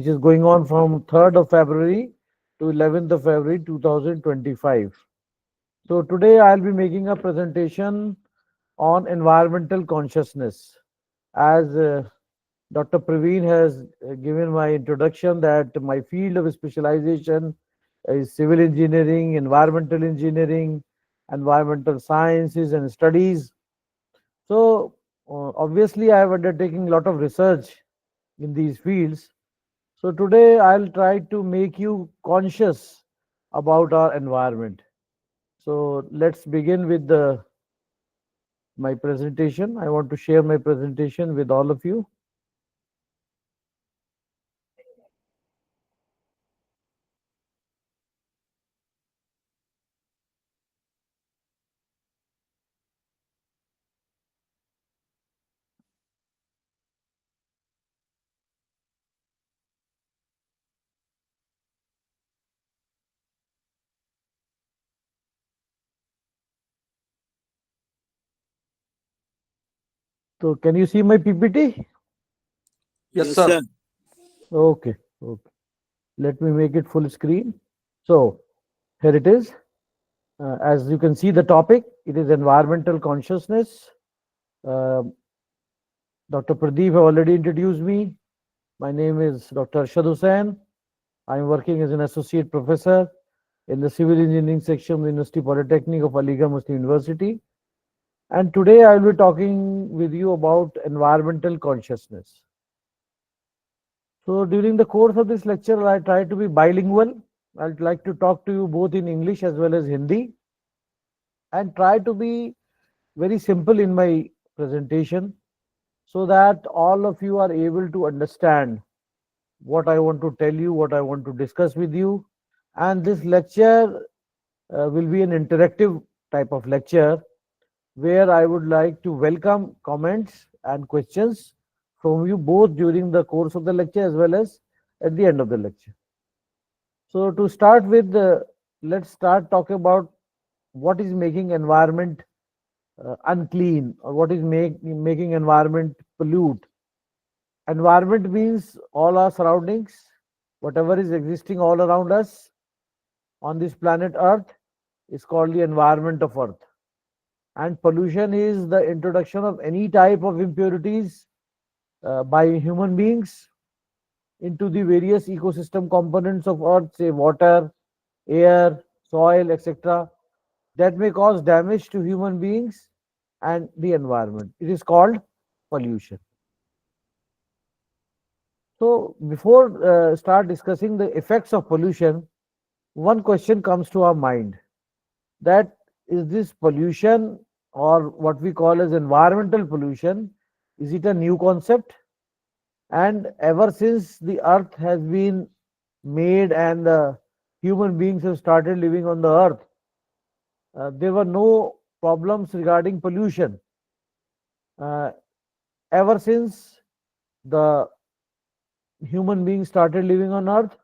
which is going on from 3rd of February to 11th of February 2025. So today I'll be making a presentation on environmental consciousness. As Dr. Praveen has given my introduction that my field of specialization is civil engineering, environmental sciences and studies. So obviously I have undertaken a lot of research in these fields. So today I'll try to make you conscious about our environment. So let's begin with my presentation. I want to share my presentation with all of you. So can you see my PPT? Yes, sir. Okay, okay. Let me make it full screen. So here it is. As you can see the topic, it is environmental consciousness. Uh, Dr. Pradeep have already introduced me. My name is Dr. Arshad Hussain. I am working as an associate professor in the civil engineering section of the University Polytechnic of Aligarh Muslim University. And today I will be talking with you about environmental consciousness. So during the course of this lecture, I try to be bilingual. I'd like to talk to you both in English as well as Hindi and try to be very simple in my presentation so that all of you are able to understand what I want to tell you, what I want to discuss with you. And this lecture will be an interactive type of lecture where I would like to welcome comments and questions from you both during the course of the lecture as well as at the end of the lecture. So to start with, let's start talking about what is making environment unclean or what is making environment pollute. Environment means all our surroundings, whatever is existing all around us on this planet Earth is called the environment of Earth. And pollution is the introduction of any type of impurities by human beings into the various ecosystem components of Earth, say water, air, soil, etc., that may cause damage to human beings and the environment. It is called pollution. So, before start discussing the effects of pollution, one question comes to our mind that is this pollution or what we call as environmental pollution, is it a new concept? And ever since the earth has been made and the human beings have started living on the earth, there were no problems regarding pollution. Uh, Ever since the human beings started living on earth,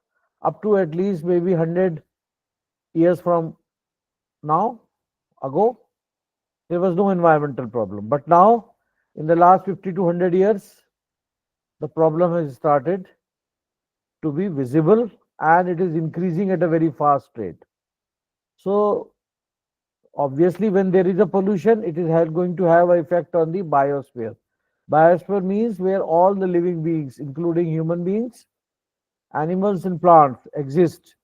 up to at least maybe 100 years from now ago, there was no environmental problem. But now, in the last 50 to 100 years, the problem has started to be visible and it is increasing at a very fast rate. So, obviously, when there is a pollution, it is going to have an effect on the biosphere. Biosphere means where all the living beings, including human beings, animals and plants exist.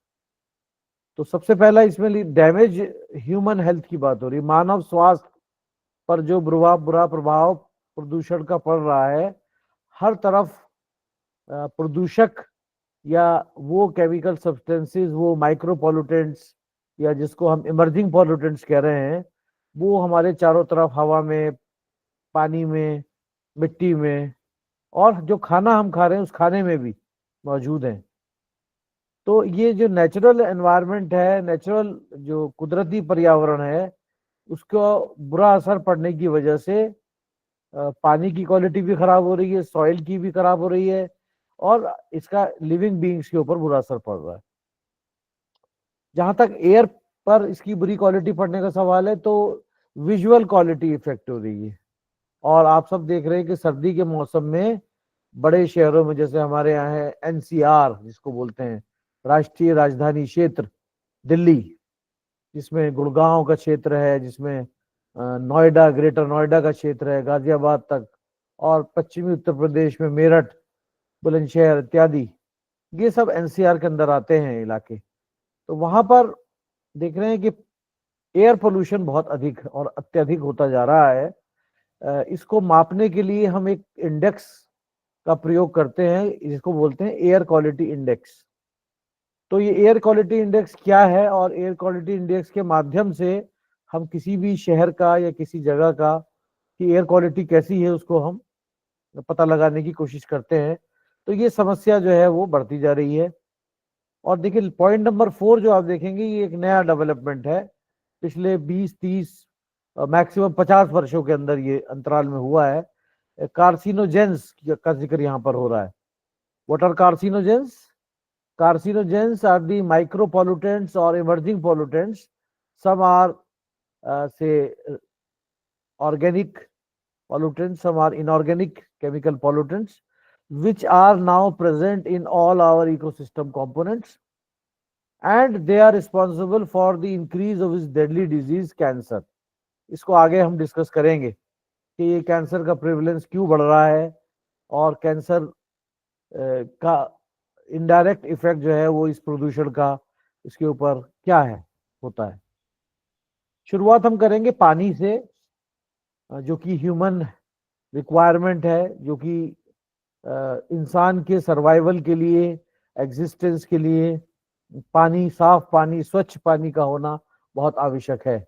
तो सबसे पहला इसमें damage human health की बात हो रही है, मानव स्वास्थ्य पर जो बुरा प्रभाव प्रदूषण का पड़ रहा है, हर तरफ प्रदूषक या वो केमिकल सब्सटेंसेस, वो माइक्रो पॉल्यूटेंट्स या जिसको हम इमर्जिंग पॉल्यूटेंट्स कह रहे हैं, वो हमारे चारों तरफ हवा में, पानी में, मिट्टी में और जो खाना हम खा रहे हैं उस खाने में भी मौजूद हैं। तो ये जो नेचुरल एनवायरनमेंट है, नेचुरल जो कुदरती पर्यावरण है, उसको बुरा असर पड़ने की वजह से पानी की क्वालिटी भी खराब हो रही है, सॉइल की भी खराब हो रही है और इसका लिविंग बीइंग्स के ऊपर बुरा असर पड़ रहा है। जहां तक एयर पर इसकी बुरी क्वालिटी पड़ने का सवाल है, तो विजुअल क्वालिटी इफेक्ट हो रही है और आप सब देख रहे हैं कि सर्दी के मौसम में बड़े शहरों में, जैसे हमारे यहाँ है एनसीआर जिसको बोलते हैं, राष्ट्रीय राजधानी क्षेत्र दिल्ली, जिसमें गुड़गांव का क्षेत्र है, जिसमें नोएडा, ग्रेटर नोएडा का क्षेत्र है, गाजियाबाद तक, और पश्चिमी उत्तर प्रदेश में मेरठ, बुलंदशहर इत्यादि, ये सब एनसीआर के अंदर आते हैं इलाके। तो वहां पर देख रहे हैं कि एयर पोल्यूशन बहुत अधिक और अत्यधिक होता जा रहा है। इसको मापने के लिए हम एक इंडेक्स का प्रयोग करते हैं, जिसको बोलते हैं एयर क्वालिटी इंडेक्स। तो ये एयर क्वालिटी इंडेक्स क्या है, और एयर क्वालिटी इंडेक्स के माध्यम से हम किसी भी शहर का या किसी जगह का कि एयर क्वालिटी कैसी है उसको हम पता लगाने की कोशिश करते हैं। तो ये समस्या जो है वो बढ़ती जा रही है। और देखिए पॉइंट नंबर 4 जो आप देखेंगे, ये एक नया डेवलपमेंट है, पिछले 20-30 मैक्सिमम 50 वर्षों के अंदर ये अंतराल में हुआ है। कार्सिनोजेंस का जिक्र यहाँ पर हो रहा है। What are carcinogens? Carcinogens are the micropollutants or emerging pollutants. Some are, say, organic pollutants, some are inorganic chemical pollutants, which are now present in all our ecosystem components, and they are responsible for the increase of this deadly disease cancer. इसको आगे हम discuss करेंगे कि ये cancer का prevalence क्यों बढ़ रहा है, और कैंसर का इनडायरेक्ट इफेक्ट जो है वो इस प्रदूषण का इसके ऊपर क्या है, होता है। शुरुआत हम करेंगे पानी से, जो कि ह्यूमन रिक्वायरमेंट है, जो कि इंसान के सर्वाइवल के लिए, एग्जिस्टेंस के लिए पानी, साफ पानी, स्वच्छ पानी का होना बहुत आवश्यक है।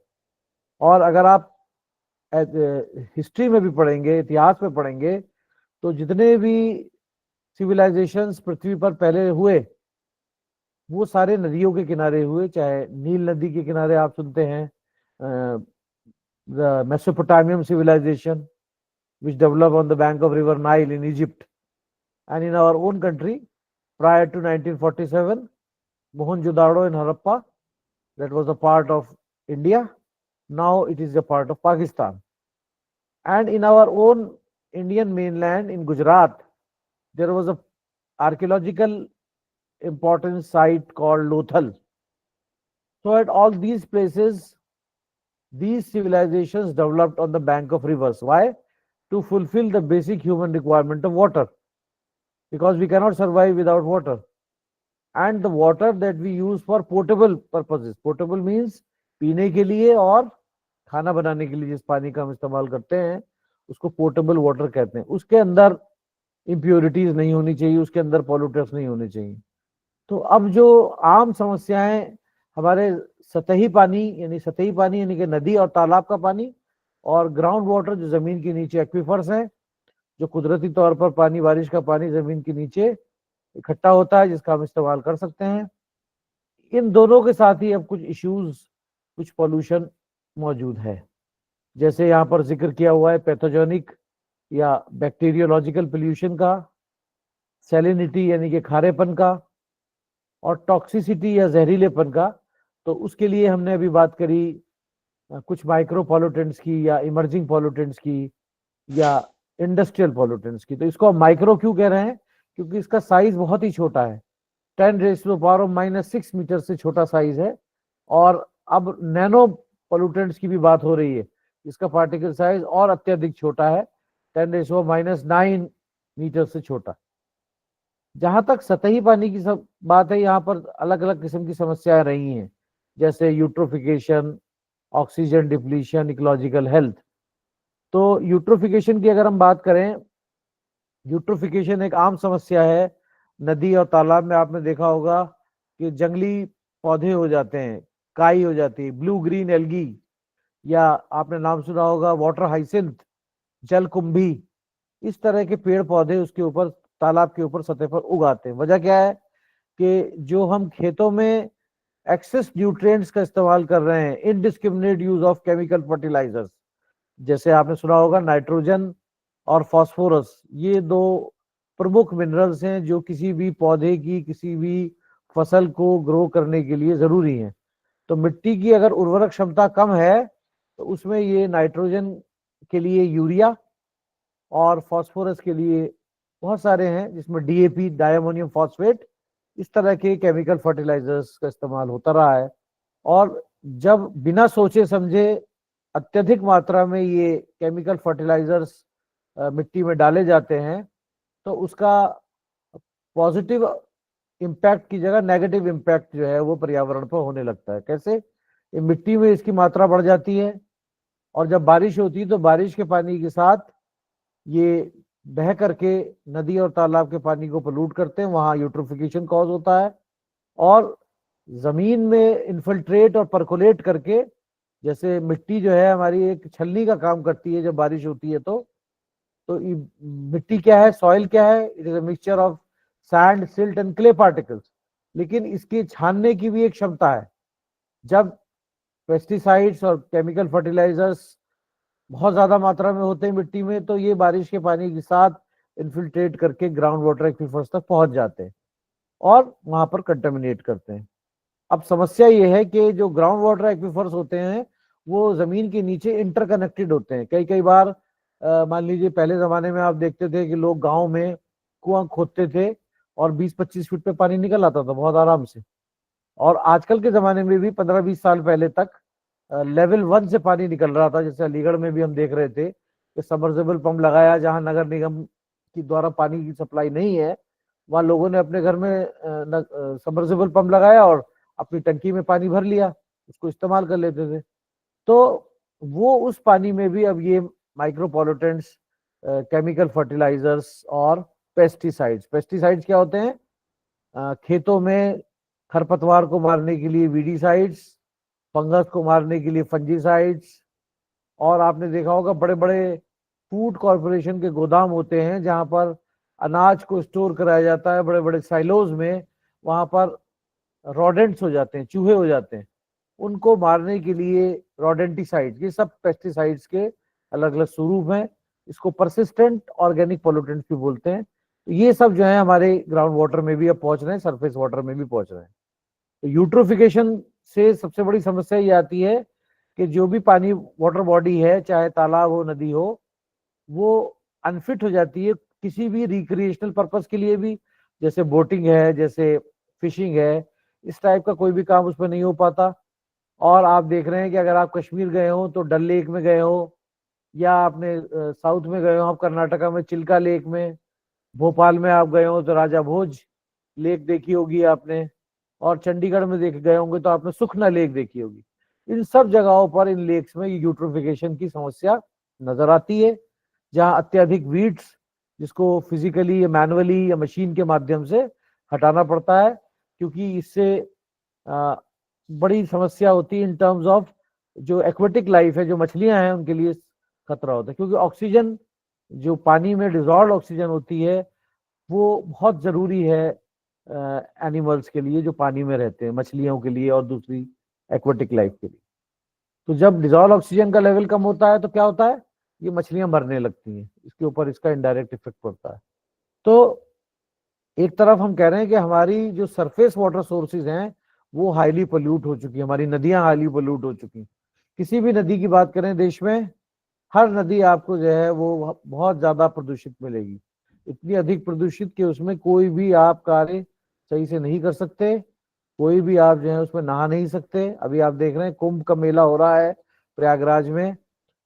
और अगर आप हिस्ट्री में भी पढ़ेंगे, इतिहास में पढ़ेंगे, तो जितने भी सिविलाइजेशंस पृथ्वी पर पहले हुए वो सारे नदियों के किनारे हुए। चाहे नील नदी के किनारे आप सुनते हैं the Mesopotamian civilisation which developed on the bank of river Nile in Egypt, and in our own country prior to 1947 Mohenjo-daro in Harappa, that was a part of India, now it is a part of Pakistan. And in our own Indian mainland in Gujarat, there was a archaeological important site called Lothal. So at all these places, these civilizations developed on the bank of rivers. Why? To fulfill the basic human requirement of water, because we cannot survive without water. And the water that we use for potable purposes, potable means पीने के लिए और खाना बनाने के लिए जिस पानी का हम इस्तेमाल करते हैं उसको पोर्टेबल वाटर कहते हैं। उसके अंदर इम्प्योरिटीज नहीं होनी चाहिए, उसके अंदर पॉल्यूटर्स नहीं होने चाहिए। तो अब जो आम समस्याएं हमारे सतही पानी यानी कि नदी और तालाब का पानी, और ग्राउंड वाटर जो जमीन के नीचे एक्विफर्स हैं, जो कुदरती तौर पर पानी, बारिश का पानी जमीन के नीचे इकट्ठा होता है जिसका हम इस्तेमाल कर सकते हैं, इन दोनों के साथ ही अब कुछ इश्यूज, कुछ पॉल्यूशन मौजूद है। जैसे यहाँ पर जिक्र किया हुआ है पैथोजेनिक या बैक्टीरियोलॉजिकल पोल्यूशन का, सैलिनिटी यानी कि खारेपन का, और टॉक्सिसिटी या जहरीलेपन का। तो उसके लिए हमने अभी बात करी कुछ माइक्रो पॉल्यूटेंट्स की, या इमर्जिंग पॉल्यूटेंट्स की, या इंडस्ट्रियल पॉल्यूटेंट्स की। तो इसको हम माइक्रो क्यों कह रहे हैं? क्योंकि इसका साइज बहुत ही छोटा है, 10⁻⁻⁻⁶ मीटर से छोटा साइज है। और अब नैनो पॉल्यूटेंट्स की भी बात हो रही है, इसका पार्टिकल साइज और अत्यधिक छोटा है, 10⁻⁹ मीटर से छोटा। जहां तक सतही पानी की सब बात है, यहाँ पर अलग अलग किस्म की समस्याएं रही हैं, जैसे eutrophication, oxygen depletion, ecological health. तो यूट्रोफिकेशन की अगर हम बात करें, यूट्रोफिकेशन एक आम समस्या है। नदी और तालाब में आपने देखा होगा कि जंगली पौधे हो जाते हैं, काई हो जाती है, ब्लू ग्रीन एल्गी, या आपने नाम सुना होगा वाटर हाइसिंथ, जल कुंभी। इस तरह के पेड़ पौधे उसके ऊपर, तालाब के ऊपर सतह पर उगाते हैं। वजह क्या है कि जो हम खेतों में एक्सेस न्यूट्रिएंट्स का इस्तेमाल कर रहे हैं, indiscriminate use of chemical fertilisers, जैसे आपने सुना होगा नाइट्रोजन और फास्फोरस, ये दो प्रमुख मिनरल्स हैं जो किसी भी पौधे की, किसी भी फसल को ग्रो करने के लिए जरूरी हैं। तो मिट्टी की अगर उर्वरक क्षमता कम है तो उसमें ये नाइट्रोजन के लिए यूरिया और फास्फोरस के लिए बहुत सारे हैं जिसमें डीएपी, डायमोनियम फॉस्फेट, इस तरह के केमिकल फर्टिलाइजर्स का इस्तेमाल होता रहा है। और जब बिना सोचे समझे अत्यधिक मात्रा में ये केमिकल फर्टिलाइजर्स मिट्टी में डाले जाते हैं, तो उसका पॉजिटिव इम्पैक्ट की जगह नेगेटिव इम्पैक्ट जो है वो पर्यावरण पर होने लगता है। कैसे? ये मिट्टी में इसकी मात्रा बढ़ जाती है, और जब बारिश होती है तो बारिश के पानी के साथ ये बह करके नदी और तालाब के पानी को पोल्यूट करते हैं, वहां यूट्रोफिकेशन कॉज होता है, और जमीन में इन्फिल्ट्रेट और परकोलेट करके, जैसे मिट्टी जो है हमारी एक छलनी का काम करती है जब बारिश होती है तो मिट्टी क्या है, सॉइल क्या है? It is a mixture of sand, silt and clay particles. लेकिन इसकी छानने की भी एक क्षमता है। जब पेस्टिसाइड्स और केमिकल फर्टिलाइजर्स बहुत ज्यादा मात्रा में होते हैं मिट्टी में, तो ये बारिश के पानी के साथ इन्फिल्ट्रेट करके ग्राउंड वाटर एक्वीफर्स तक पहुंच जाते हैं और वहां पर कंटेमिनेट करते हैं। अब समस्या ये है कि जो ग्राउंड वाटर एक्वीफर्स होते हैं वो जमीन के नीचे इंटरकनेक्टेड होते हैं। कई कई बार मान लीजिए पहले जमाने में आप देखते थे कि लोग गांव में कुआं खोदते थे और 20-25 फीट पे पानी निकल आता था बहुत आराम से। और आजकल के जमाने में भी 15-20 साल पहले तक लेवल 1 से पानी निकल रहा था। जैसे अलीगढ़ में भी हम देख रहे थे कि सबमर्सिबल पंप लगाया, जहां नगर निगम की द्वारा पानी की सप्लाई नहीं है, वहां लोगों ने अपने घर में सबमर्सिबल पंप लगाया और अपनी टंकी में पानी भर लिया, उसको इस्तेमाल कर लेते थे। तो वो उस पानी में भी अब ये माइक्रोपोल्यूटेंट्स, केमिकल फर्टिलाइजर्स और पेस्टिसाइड्स। पेस्टिसाइड्स क्या होते हैं? खेतों में खरपतवार को मारने के लिए वीडीसाइड्स, फंगस को मारने के लिए फंजीसाइड्स। और आपने देखा होगा बड़े बड़े फूड कॉरपोरेशन के गोदाम होते हैं जहां पर अनाज को स्टोर कराया जाता है बड़े बड़े साइलोज में। वहां पर रोडेंट्स हो जाते हैं, चूहे हो जाते हैं, उनको मारने के लिए रोडेंटिसाइड्स। ये सब पेस्टिसाइड्स के अलग अलग स्वरूप हैं। इसको परसिस्टेंट ऑर्गेनिक पोल्यूटेंट्स भी बोलते हैं। तो ये सब जो है हमारे ग्राउंड वाटर में भी अब पहुंच रहे हैं, सरफेस वाटर में भी पहुंच रहे हैं। तो यूट्रोफिकेशन से सबसे बड़ी समस्या ये आती है कि जो भी पानी वाटर बॉडी है, चाहे तालाब हो, नदी हो, वो अनफिट हो जाती है किसी भी रिक्रिएशनल पर्पस के लिए भी। जैसे बोटिंग है, जैसे फिशिंग है, इस टाइप का कोई भी काम उसमें नहीं हो पाता। और आप देख रहे हैं कि अगर आप कश्मीर गए हो तो डल लेक में गए हो, या आपने साउथ में गए हो आप कर्नाटका में चिल्का लेक में, भोपाल में आप गए हो तो राजा भोज लेक देखी होगी आपने, और चंडीगढ़ में देख गए होंगे तो आपने सुखना लेक देखी होगी। इन सब जगहों पर, इन लेक्स में यूट्रोफिकेशन की समस्या नजर आती है, जहां अत्यधिक वीड्स, जिसको फिजिकली या मैनुअली या मशीन के माध्यम से हटाना पड़ता है, क्योंकि इससे बड़ी समस्या होती है इन टर्म्स ऑफ जो एक्वेटिक लाइफ है, जो मछलियां हैं उनके लिए खतरा होता है। क्योंकि ऑक्सीजन, जो पानी में डिजॉल्व ऑक्सीजन होती है, वो बहुत जरूरी है एनिमल्स के लिए जो पानी में रहते हैं, मछलियों के लिए और दूसरी एक्वेटिक लाइफ के लिए। तो जब डिजॉल्व ऑक्सीजन का लेवल कम होता है तो क्या होता है? ये मछलियां मरने लगती हैं, इसके ऊपर इसका इनडायरेक्ट इफेक्ट पड़ता है। तो एक तरफ हम कह रहे हैं कि हमारी जो सरफेस वाटर सोर्सेज हैं वो हाईली पोल्यूट हो चुकी है, हमारी नदियां हाईली पोल्यूट हो चुकी। किसी भी नदी की बात करें देश में, हर नदी आपको जो है वो बहुत ज्यादा प्रदूषित मिलेगी। इतनी अधिक प्रदूषित कि उसमें कोई भी आप कार्य सही से नहीं कर सकते, कोई भी आप जो है उसमें नहा नहीं सकते। अभी आप देख रहे हैं कुंभ का मेला हो रहा है प्रयागराज में,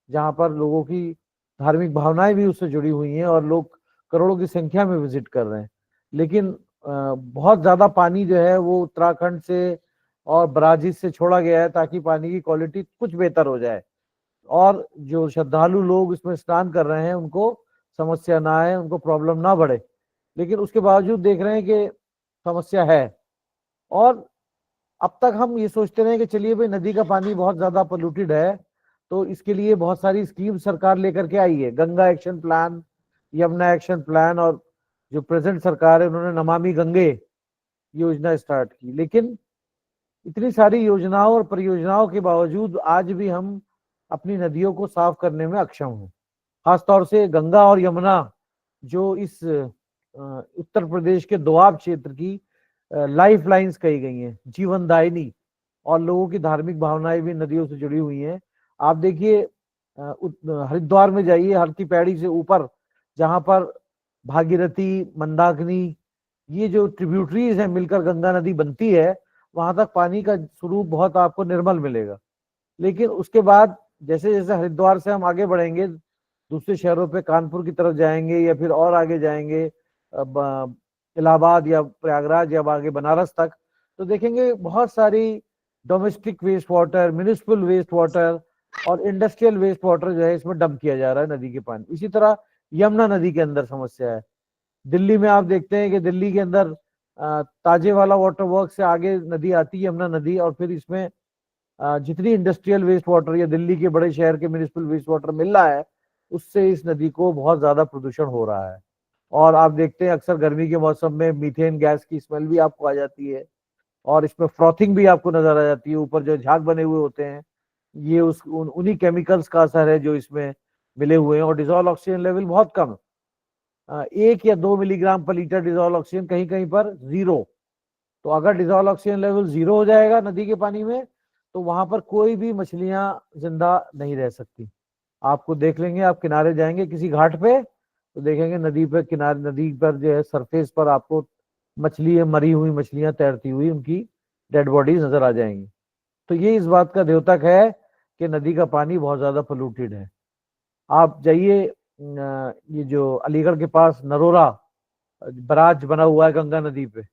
जहां पर लोगों की धार्मिक भावनाएं भी उससे जुड़ी हुई हैं और लोग करोड़ों की संख्या में विजिट कर रहे हैं। लेकिन बहुत ज्यादा पानी जो है वो उत्तराखंड से और ब्राजील से छोड़ा गया है ताकि पानी की क्वालिटी कुछ बेहतर हो जाए, और जो श्रद्धालु लोग इसमें स्नान कर रहे हैं उनको समस्या ना आए, उनको प्रॉब्लम ना बढ़े। लेकिन उसके बावजूद देख रहे हैं कि समस्या है। और अब तक हम ये सोचते रहे कि चलिए भाई, नदी का पानी बहुत ज्यादा पोल्यूटेड है तो इसके लिए बहुत सारी स्कीम सरकार लेकर के आई है, Ganga action plan, Yamuna action plan, और जो प्रेजेंट सरकार है उन्होंने नमामि गंगे योजना स्टार्ट की। लेकिन इतनी सारी योजनाओं और परियोजनाओं के बावजूद आज भी हम अपनी नदियों को साफ करने में अक्षम हैं। खासतौर से गंगा और यमुना, जो इस उत्तर प्रदेश के दोआब क्षेत्र की लाइफ लाइन्स कही गई हैं, जीवनदायिनी, और लोगों की धार्मिक भावनाएं भी नदियों से जुड़ी हुई हैं। आप देखिए हरिद्वार में जाइए, हर की पैड़ी से ऊपर, जहां पर भागीरथी, मंदाकिनी, ये जो ट्रिब्यूटरीज हैं मिलकर गंगा नदी बनती है, वहां तक पानी का स्वरूप बहुत आपको निर्मल मिलेगा। लेकिन उसके बाद जैसे जैसे हरिद्वार से हम आगे बढ़ेंगे, दूसरे शहरों पे कानपुर की तरफ जाएंगे या फिर और आगे जाएंगे इलाहाबाद या प्रयागराज या आगे बनारस तक, तो देखेंगे बहुत सारी domestic waste water, municipal waste water और इंडस्ट्रियल वेस्ट वाटर जो है इसमें डंप किया जा रहा है नदी के पानी। इसी तरह यमुना नदी के अंदर समस्या है। दिल्ली में आप देखते हैं कि दिल्ली के अंदर ताजे वाला वाटर वर्क से आगे नदी आती है यमुना नदी, और फिर इसमें जितनी इंडस्ट्रियल वेस्ट वाटर या दिल्ली के बड़े शहर के म्यूनिसिपल वेस्ट वाटर मिल रहा है, उससे इस नदी को बहुत ज्यादा प्रदूषण हो रहा है। और आप देखते हैं अक्सर गर्मी के मौसम में मीथेन गैस की स्मेल भी आपको आ जाती है, और इसमें फ्रॉथिंग भी आपको नजर आ जाती है। ऊपर जो झाग बने हुए होते हैं, ये उन्हीं केमिकल्स का असर है जो इसमें मिले हुए हैं। और डिजोल्व ऑक्सीजन लेवल बहुत कम, 1 या 2 मिलीग्राम पर लीटर डिजोल्व ऑक्सीजन, कहीं कहीं पर 0। तो अगर डिजोल्व ऑक्सीजन लेवल 0 हो जाएगा नदी के पानी में, तो वहां पर कोई भी मछलियां जिंदा नहीं रह सकती। आपको देख लेंगे, आप किनारे जाएंगे किसी घाट पे, तो देखेंगे नदी पर किनारे, नदी पर जो है सरफेस पर आपको मछली, मरी हुई मछलियां तैरती हुई, उनकी डेड बॉडीज नजर आ जाएंगी। तो ये इस बात का द्योतक है कि नदी का पानी बहुत ज्यादा पोल्यूटेड है। आप जाइए, ये जो अलीगढ़ के पास नरोरा बराज बना हुआ है गंगा नदी पे,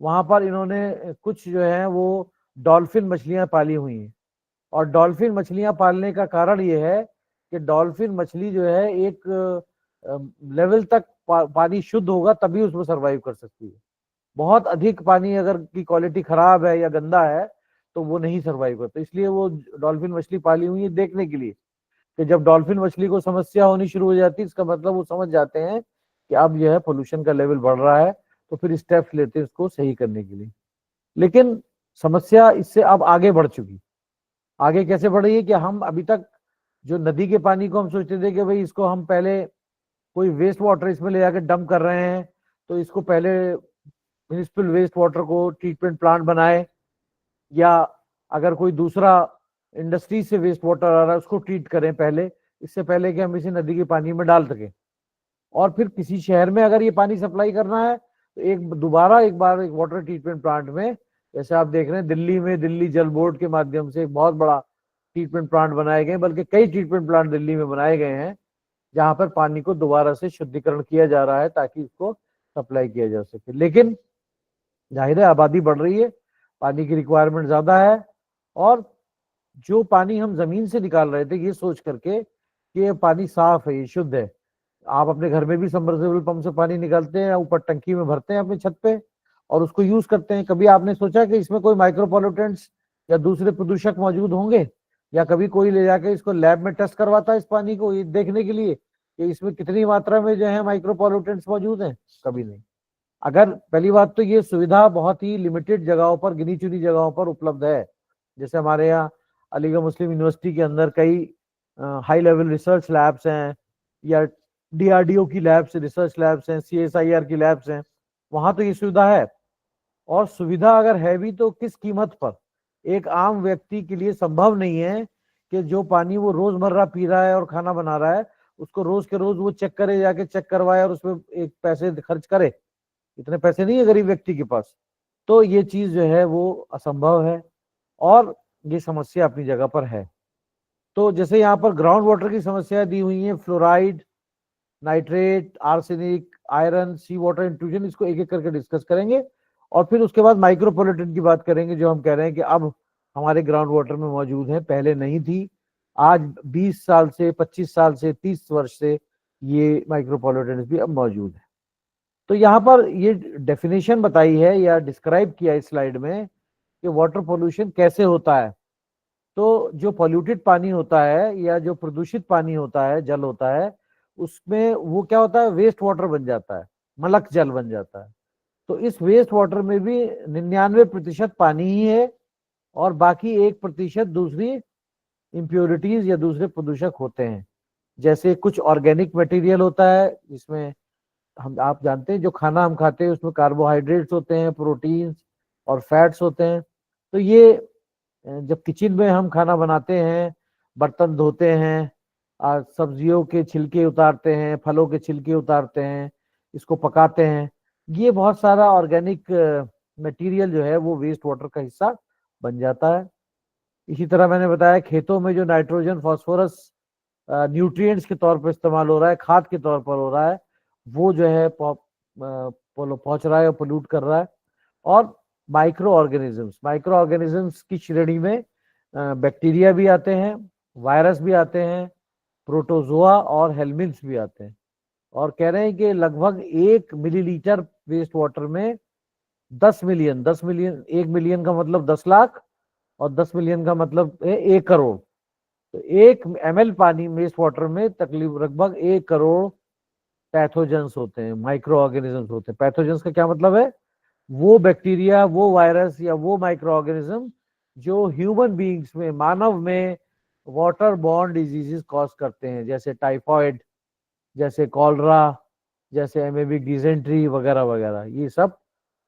वहां पर इन्होंने कुछ जो है वो डॉल्फिन मछलियां पाली हुई हैं। और डॉल्फिन मछलियां पालने का कारण ये है कि डॉल्फिन मछली जो है एक लेवल तक पानी शुद्ध होगा तभी उसमें सरवाइव कर सकती है। बहुत अधिक पानी अगर की क्वालिटी खराब है या गंदा है, तो वो नहीं सरवाइव करता। इसलिए वो डॉल्फिन मछली पाली हुई है देखने के लिए, कि जब डॉल्फिन मछली को समस्या होनी शुरू हो जाती है, इसका मतलब वो समझ जाते हैं कि अब यह है पोल्यूशन का लेवल बढ़ रहा है, तो फिर स्टेप्स लेते हैं इसको सही करने के लिए। लेकिन समस्या इससे अब आगे बढ़ चुकी। आगे कैसे बढ़ रही है कि हम अभी तक जो नदी के पानी को हम सोचते थे कि भाई इसको हम पहले कोई वेस्ट वाटर इसमें ले जाकर डंप कर रहे हैं, तो इसको पहले म्यूनिसिपल वेस्ट वाटर को ट्रीटमेंट प्लांट बनाए, या अगर कोई दूसरा इंडस्ट्री से वेस्ट वाटर आ रहा है उसको ट्रीट करें पहले, इससे पहले कि हम इसे नदी के पानी में डाल सकें। और फिर किसी शहर में अगर ये पानी सप्लाई करना है, तो एक बार एक वाटर ट्रीटमेंट प्लांट में, जैसे आप देख रहे हैं दिल्ली में, दिल्ली जल बोर्ड के माध्यम से एक बहुत बड़ा ट्रीटमेंट प्लांट बनाए गए, बल्कि कई ट्रीटमेंट प्लांट दिल्ली में बनाए गए हैं, जहां पर पानी को दोबारा से शुद्धिकरण किया जा रहा है ताकि इसको सप्लाई किया जा सके। लेकिन जाहिर है आबादी बढ़ रही है, पानी की रिक्वायरमेंट ज्यादा है, और जो पानी हम जमीन से निकाल रहे थे ये सोच करके कि ये पानी साफ है, ये शुद्ध है। आप अपने घर में भी सबमर्सिबल पंप से पानी निकालते हैं, ऊपर टंकी में भरते हैं अपनी छत पे, और उसको यूज करते हैं। कभी आपने सोचा कि इसमें कोई माइक्रोपोल्यूटेंट्स या दूसरे प्रदूषक मौजूद होंगे? या कभी कोई ले जाके इसको लैब में टेस्ट करवाता है इस पानी को, ये देखने के लिए कि इसमें कितनी मात्रा में जो है माइक्रोपोल्यूटेंट्स मौजूद हैं? कभी नहीं। अगर पहली बात तो ये सुविधा बहुत ही लिमिटेड जगहों पर, गिनी चुनी जगहों पर उपलब्ध है। जैसे हमारे यहाँ अलीगढ़ मुस्लिम यूनिवर्सिटी के अंदर कई हाई लेवल रिसर्च लैब्स हैं, या डीआरडीओ की लैब्स, रिसर्च लैब्स हैं, सीएसआईआर की लैब्स हैं, वहां तो ये सुविधा है। और सुविधा अगर है भी तो किस कीमत पर? एक आम व्यक्ति के लिए संभव नहीं है कि जो पानी वो रोजमर्रा पी रहा है और खाना बना रहा है, उसको रोज के रोज वो चेक करे, जाके चेक करवाए और उसमें एक पैसे खर्च करे। इतने पैसे नहीं है गरीब व्यक्ति के पास। तो ये चीज जो है वो असंभव है, और ये समस्या अपनी जगह पर है। तो जैसे यहाँ पर ग्राउंड वाटर की समस्या दी हुई है, फ्लोराइड, नाइट्रेट, आर्सेनिक, आयरन, सी वाटर इंट्रूजन, इसको एक एक करके डिस्कस करेंगे। और फिर उसके बाद माइक्रोपोल्यूटेंट की बात करेंगे, जो हम कह रहे हैं कि अब हमारे ग्राउंड वाटर में मौजूद है, पहले नहीं थी। आज 20 साल से, 25 साल से, 30 वर्ष से ये माइक्रोपोल्यूटेंट्स भी अब मौजूद है। तो यहाँ पर ये डेफिनेशन बताई है या डिस्क्राइब किया इस स्लाइड में कि वाटर पोल्यूशन कैसे होता है। तो जो पोल्यूटेड पानी होता है या जो प्रदूषित पानी होता है, जल होता है, उसमें वो क्या होता है, वेस्ट वाटर बन जाता है, मलक जल बन जाता है। तो इस वेस्ट वाटर में भी 99% पानी ही है, और बाकी 1% दूसरी इम्प्योरिटीज या दूसरे प्रदूषक होते हैं। जैसे कुछ ऑर्गेनिक मटेरियल होता है, जिसमें हम, आप जानते हैं जो खाना हम खाते हैं उसमें कार्बोहाइड्रेट्स होते हैं, प्रोटीन्स और फैट्स होते हैं। तो ये जब किचन में हम खाना बनाते हैं, बर्तन धोते हैं, सब्जियों के छिलके उतारते हैं, फलों के छिलके उतारते हैं, इसको पकाते हैं, ये बहुत सारा ऑर्गेनिक मटेरियल जो है वो वेस्ट वाटर का हिस्सा बन जाता है। इसी तरह मैंने बताया खेतों में जो नाइट्रोजन फास्फोरस न्यूट्रिएंट्स के तौर पर इस्तेमाल हो रहा है, खाद के तौर पर हो रहा है, वो जो है पहुंच रहा है और पोल्यूट कर रहा है। और माइक्रो ऑर्गेनिजम्स की श्रेणी में बैक्टीरिया भी आते हैं, वायरस भी आते हैं, प्रोटोजोआ और हेलमिन्थ्स भी आते हैं। और कह रहे हैं कि लगभग 1 मिलीलीटर वेस्ट वाटर में 10 मिलियन 1 मिलियन का मतलब 10 लाख और 10 मिलियन का मतलब है 1 करोड़। तो 1 ml पानी वेस्ट वाटर में तकरीबन लगभग 1 करोड़ पैथोजेंस होते हैं, माइक्रो ऑर्गेनिजम्स होते हैं। पैथोजेंस का क्या मतलब है? वो बैक्टीरिया, वो वायरस या वो माइक्रो ऑर्गेनिज्म जो ह्यूमन बीइंग्स में, मानव में वाटर बॉर्न डिजीजेस कॉज करते हैं, जैसे टाइफॉइड, जैसे कॉलरा, जैसे एमेबिक डिजेंट्री वगैरह वगैरह। ये सब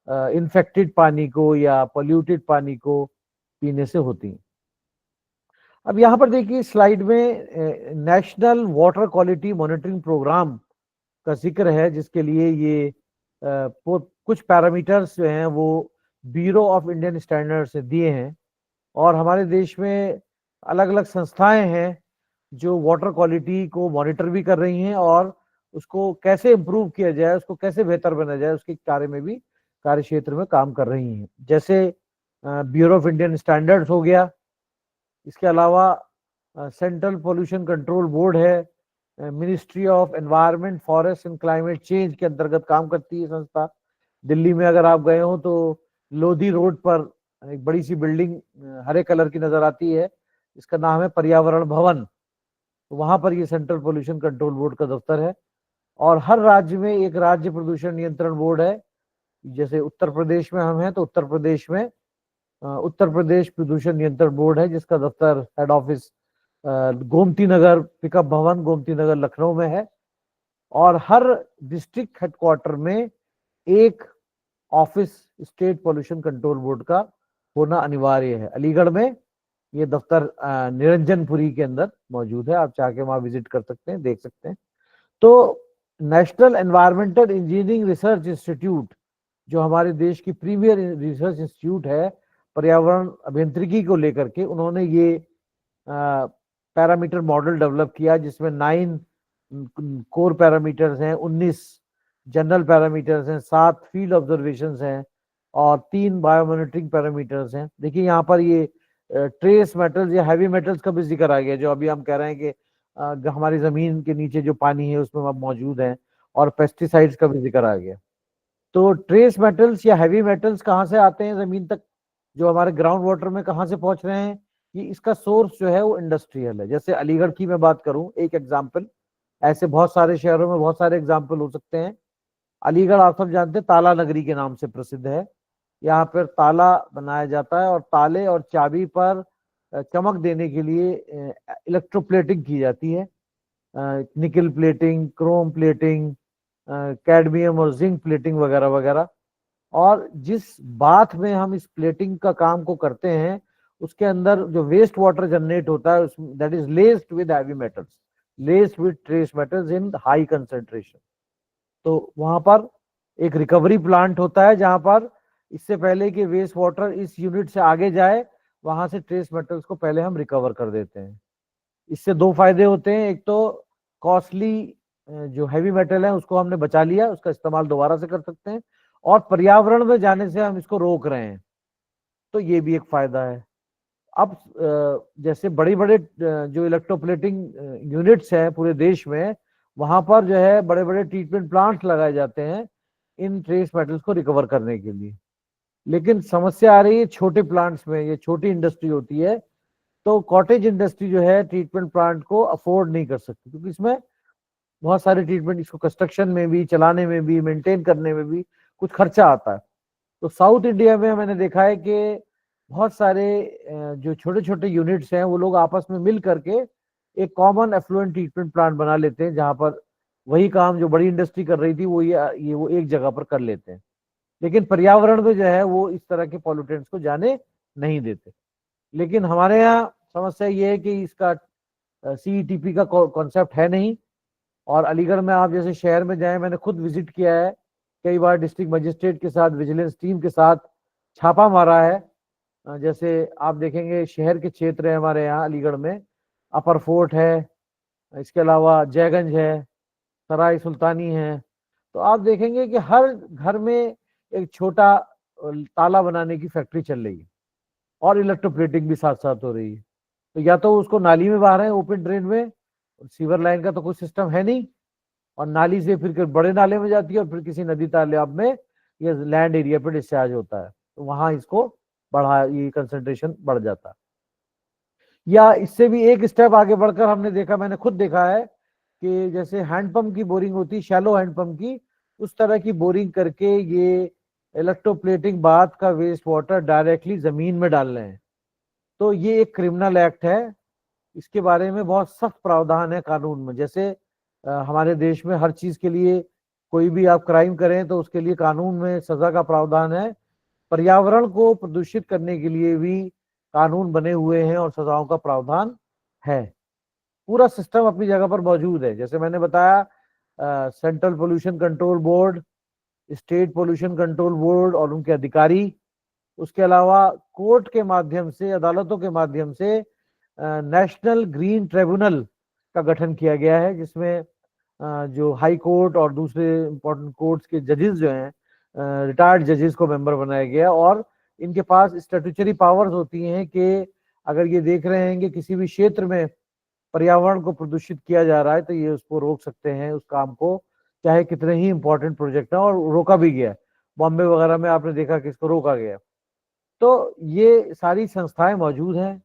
इन्फेक्टेड पानी को या पोल्यूटेड पानी को पीने से होती हैं। अब यहाँ पर देखिए स्लाइड में national water quality monitoring programme का जिक्र है, जिसके लिए ये कुछ पैरामीटर्स जो हैं वो ब्यूरो ऑफ इंडियन स्टैंडर्ड्स से दिए हैं। और हमारे देश में अलग अलग संस्थाएं हैं जो वाटर क्वालिटी को मॉनिटर भी कर रही हैं और उसको कैसे इम्प्रूव किया जाए, उसको कैसे बेहतर बनाया जाए, उसके कार्य में भी कार्य क्षेत्र में काम कर रही हैं। जैसे ब्यूरो ऑफ इंडियन स्टैंडर्ड्स हो गया, इसके अलावा सेंट्रल पोल्यूशन कंट्रोल बोर्ड है, ministry of environment, forest and climate change के अंतर्गत काम करती है संस्था। दिल्ली में अगर आप गए हो तो लोधी रोड पर एक बड़ी सी बिल्डिंग हरे कलर की नजर आती है, इसका नाम है पर्यावरण भवन। तो वहां पर ये सेंट्रल पोल्यूशन कंट्रोल बोर्ड का दफ्तर है। और हर राज्य में एक राज्य प्रदूषण नियंत्रण बोर्ड है। जैसे उत्तर प्रदेश में हम हैं तो उत्तर प्रदेश में उत्तर प्रदेश प्रदूषण नियंत्रण बोर्ड है, जिसका दफ्तर, head office Gomti Nagar pickup भवन, गोमती नगर लखनऊ में है। और हर डिस्ट्रिक्ट हेडक्वार्टर में एक office state pollution control board का होना अनिवार्य है। अलीगढ़ में ये दफ्तर निरंजनपुरी के अंदर मौजूद है, आप चाहे वहां विजिट कर सकते हैं, देख सकते हैं। तो national Environmental Engineering Research institute, जो हमारे देश की प्रीमियर रिसर्च इंस्टीट्यूट है पर्यावरण अभियांत्रिकी को लेकर के, उन्होंने ये पैरामीटर मॉडल डेवलप किया जिसमें 9 कोर पैरामीटर्स हैं, 19 जनरल पैरामीटर्स हैं, 7 फील्ड ऑब्जर्वेशंस हैं और 3 बायोमॉनिटरिंग पैरामीटर्स हैं। देखिए यहाँ पर ये ट्रेस मेटल्स या हैवी मेटल्स का भी जिक्र आ गया, जो अभी हम कह रहे हैं कि हमारी जमीन के नीचे जो पानी है उसमें अब मौजूद है, और पेस्टिसाइड्स का भी जिक्र आ गया। तो ट्रेस मेटल्स या हैवी मेटल्स कहाँ से आते हैं जमीन तक, जो हमारे ग्राउंड वाटर में कहाँ से पहुंच रहे हैं, कि इसका सोर्स जो है वो इंडस्ट्रियल है। जैसे अलीगढ़ की मैं बात करूं, एक एग्जाम्पल, ऐसे बहुत सारे शहरों में बहुत सारे एग्जाम्पल हो सकते हैं। अलीगढ़ आप सब जानते हैं ताला नगरी के नाम से प्रसिद्ध है। यहाँ पर ताला बनाया जाता है और ताले और चाबी पर चमक देने के लिए इलेक्ट्रोप्लेटिंग की जाती है, निकल प्लेटिंग, क्रोम प्लेटिंग, कैडमियम और जिंक प्लेटिंग वगैरह वगैरह। और जिस बाथ में हम इस प्लेटिंग का काम को करते हैं उसके अंदर जो वेस्ट वाटर जनरेट होता है that is लेस्ड with heavy metals, लेस्ड with trace metals in high concentration. तो वहां पर एक रिकवरी प्लांट होता है जहां पर इससे पहले कि वेस्ट वाटर इस यूनिट से आगे जाए, वहां से ट्रेस मेटल्स को पहले हम रिकवर कर देते हैं। इससे 2 फायदे होते हैं, एक तो कॉस्टली जो हैवी मेटल है उसको हमने बचा लिया, उसका इस्तेमाल दोबारा से कर सकते हैं, और पर्यावरण में जाने से हम इसको रोक रहे हैं, तो ये भी एक फायदा है। अब जैसे बड़े बड़े जो इलेक्ट्रोप्लेटिंग यूनिट्स हैं पूरे देश में, वहां पर जो है बड़े बड़े ट्रीटमेंट प्लांट्स लगाए जाते हैं इन ट्रेस मेटल्स को रिकवर करने के लिए। लेकिन समस्या आ रही है छोटे प्लांट्स में, ये छोटी इंडस्ट्री होती है, तो कॉटेज इंडस्ट्री जो है ट्रीटमेंट प्लांट को अफोर्ड नहीं कर सकती, क्योंकि इसमें बहुत सारे ट्रीटमेंट, इसको कंस्ट्रक्शन में भी, चलाने में भी, मेंटेन करने में भी कुछ खर्चा आता है। तो साउथ इंडिया में मैंने देखा है कि बहुत सारे जो छोटे छोटे यूनिट्स हैं वो लोग आपस में मिल करके एक कॉमन एफ्लुएंट ट्रीटमेंट प्लांट बना लेते हैं, जहां पर वही काम जो बड़ी इंडस्ट्री कर रही थी वो एक जगह पर कर लेते हैं। लेकिन पर्यावरण में जो है वो इस तरह के पॉल्यूटेंट्स को जाने नहीं देते। लेकिन हमारे यहाँ समस्या ये है कि इसका सीईटीपी का कॉन्सेप्ट है नहीं, और अलीगढ़ में आप जैसे शहर में जाएं, मैंने खुद विजिट किया है कई बार, डिस्ट्रिक्ट मजिस्ट्रेट के साथ, विजिलेंस टीम के साथ छापा मारा है। जैसे आप देखेंगे शहर के क्षेत्र है हमारे यहाँ अलीगढ़ में, अपर फोर्ट है, इसके अलावा जयगंज है, सराय सुल्तानी है। तो आप देखेंगे कि हर घर में एक छोटा ताला बनाने की फैक्ट्री चल रही है और इलेक्ट्रोप्लेटिंग भी साथ साथ हो रही है। तो या तो उसको नाली में बहा रहे हैं ओपन ड्रेन में, सीवर लाइन का तो कोई सिस्टम है नहीं, और नाली से फिर बड़े नाले में जाती है और फिर किसी नदी तालाब में ये लैंड एरिया पे डिस्चार्ज होता है, तो वहां इसको बढ़ा, ये कंसंट्रेशन बढ़ जाता है। या इससे भी एक स्टेप आगे बढ़कर हमने देखा, मैंने खुद देखा है कि जैसे हैंडपंप की बोरिंग होती है, शैलो हैंडपंप की, उस तरह की बोरिंग करके ये इलेक्ट्रोप्लेटिंग बाथ का वेस्ट वाटर डायरेक्टली जमीन में डाल रहे हैं। तो ये एक क्रिमिनल एक्ट है, इसके बारे में बहुत सख्त प्रावधान है कानून में। जैसे हमारे देश में हर चीज के लिए, कोई भी आप क्राइम करें तो उसके लिए कानून में सजा का प्रावधान है, पर्यावरण को प्रदूषित करने के लिए भी कानून बने हुए हैं और सजाओं का प्रावधान है। पूरा सिस्टम अपनी जगह पर मौजूद है। जैसे मैंने बताया, central pollution control board, state pollution control board और उनके अधिकारी, उसके अलावा कोर्ट के माध्यम से, अदालतों के माध्यम से नेशनल ग्रीन ट्रिब्यूनल का गठन किया गया है, जिसमें जो हाई कोर्ट और दूसरे इंपॉर्टेंट कोर्ट्स के जजेस जो हैं, रिटायर्ड जजेस को मेंबर बनाया गया, और इनके पास स्टैट्यूटरी पावर्स होती हैं कि अगर ये देख रहे हैं कि किसी भी क्षेत्र में पर्यावरण को प्रदूषित किया जा रहा है तो ये उसको रोक सकते हैं, उस काम को, चाहे कितने ही इंपॉर्टेंट प्रोजेक्ट है। और रोका भी गया, बॉम्बे वगैरह में आपने देखा कि इसको रोका गया। तो ये सारी संस्थाएं मौजूद हैं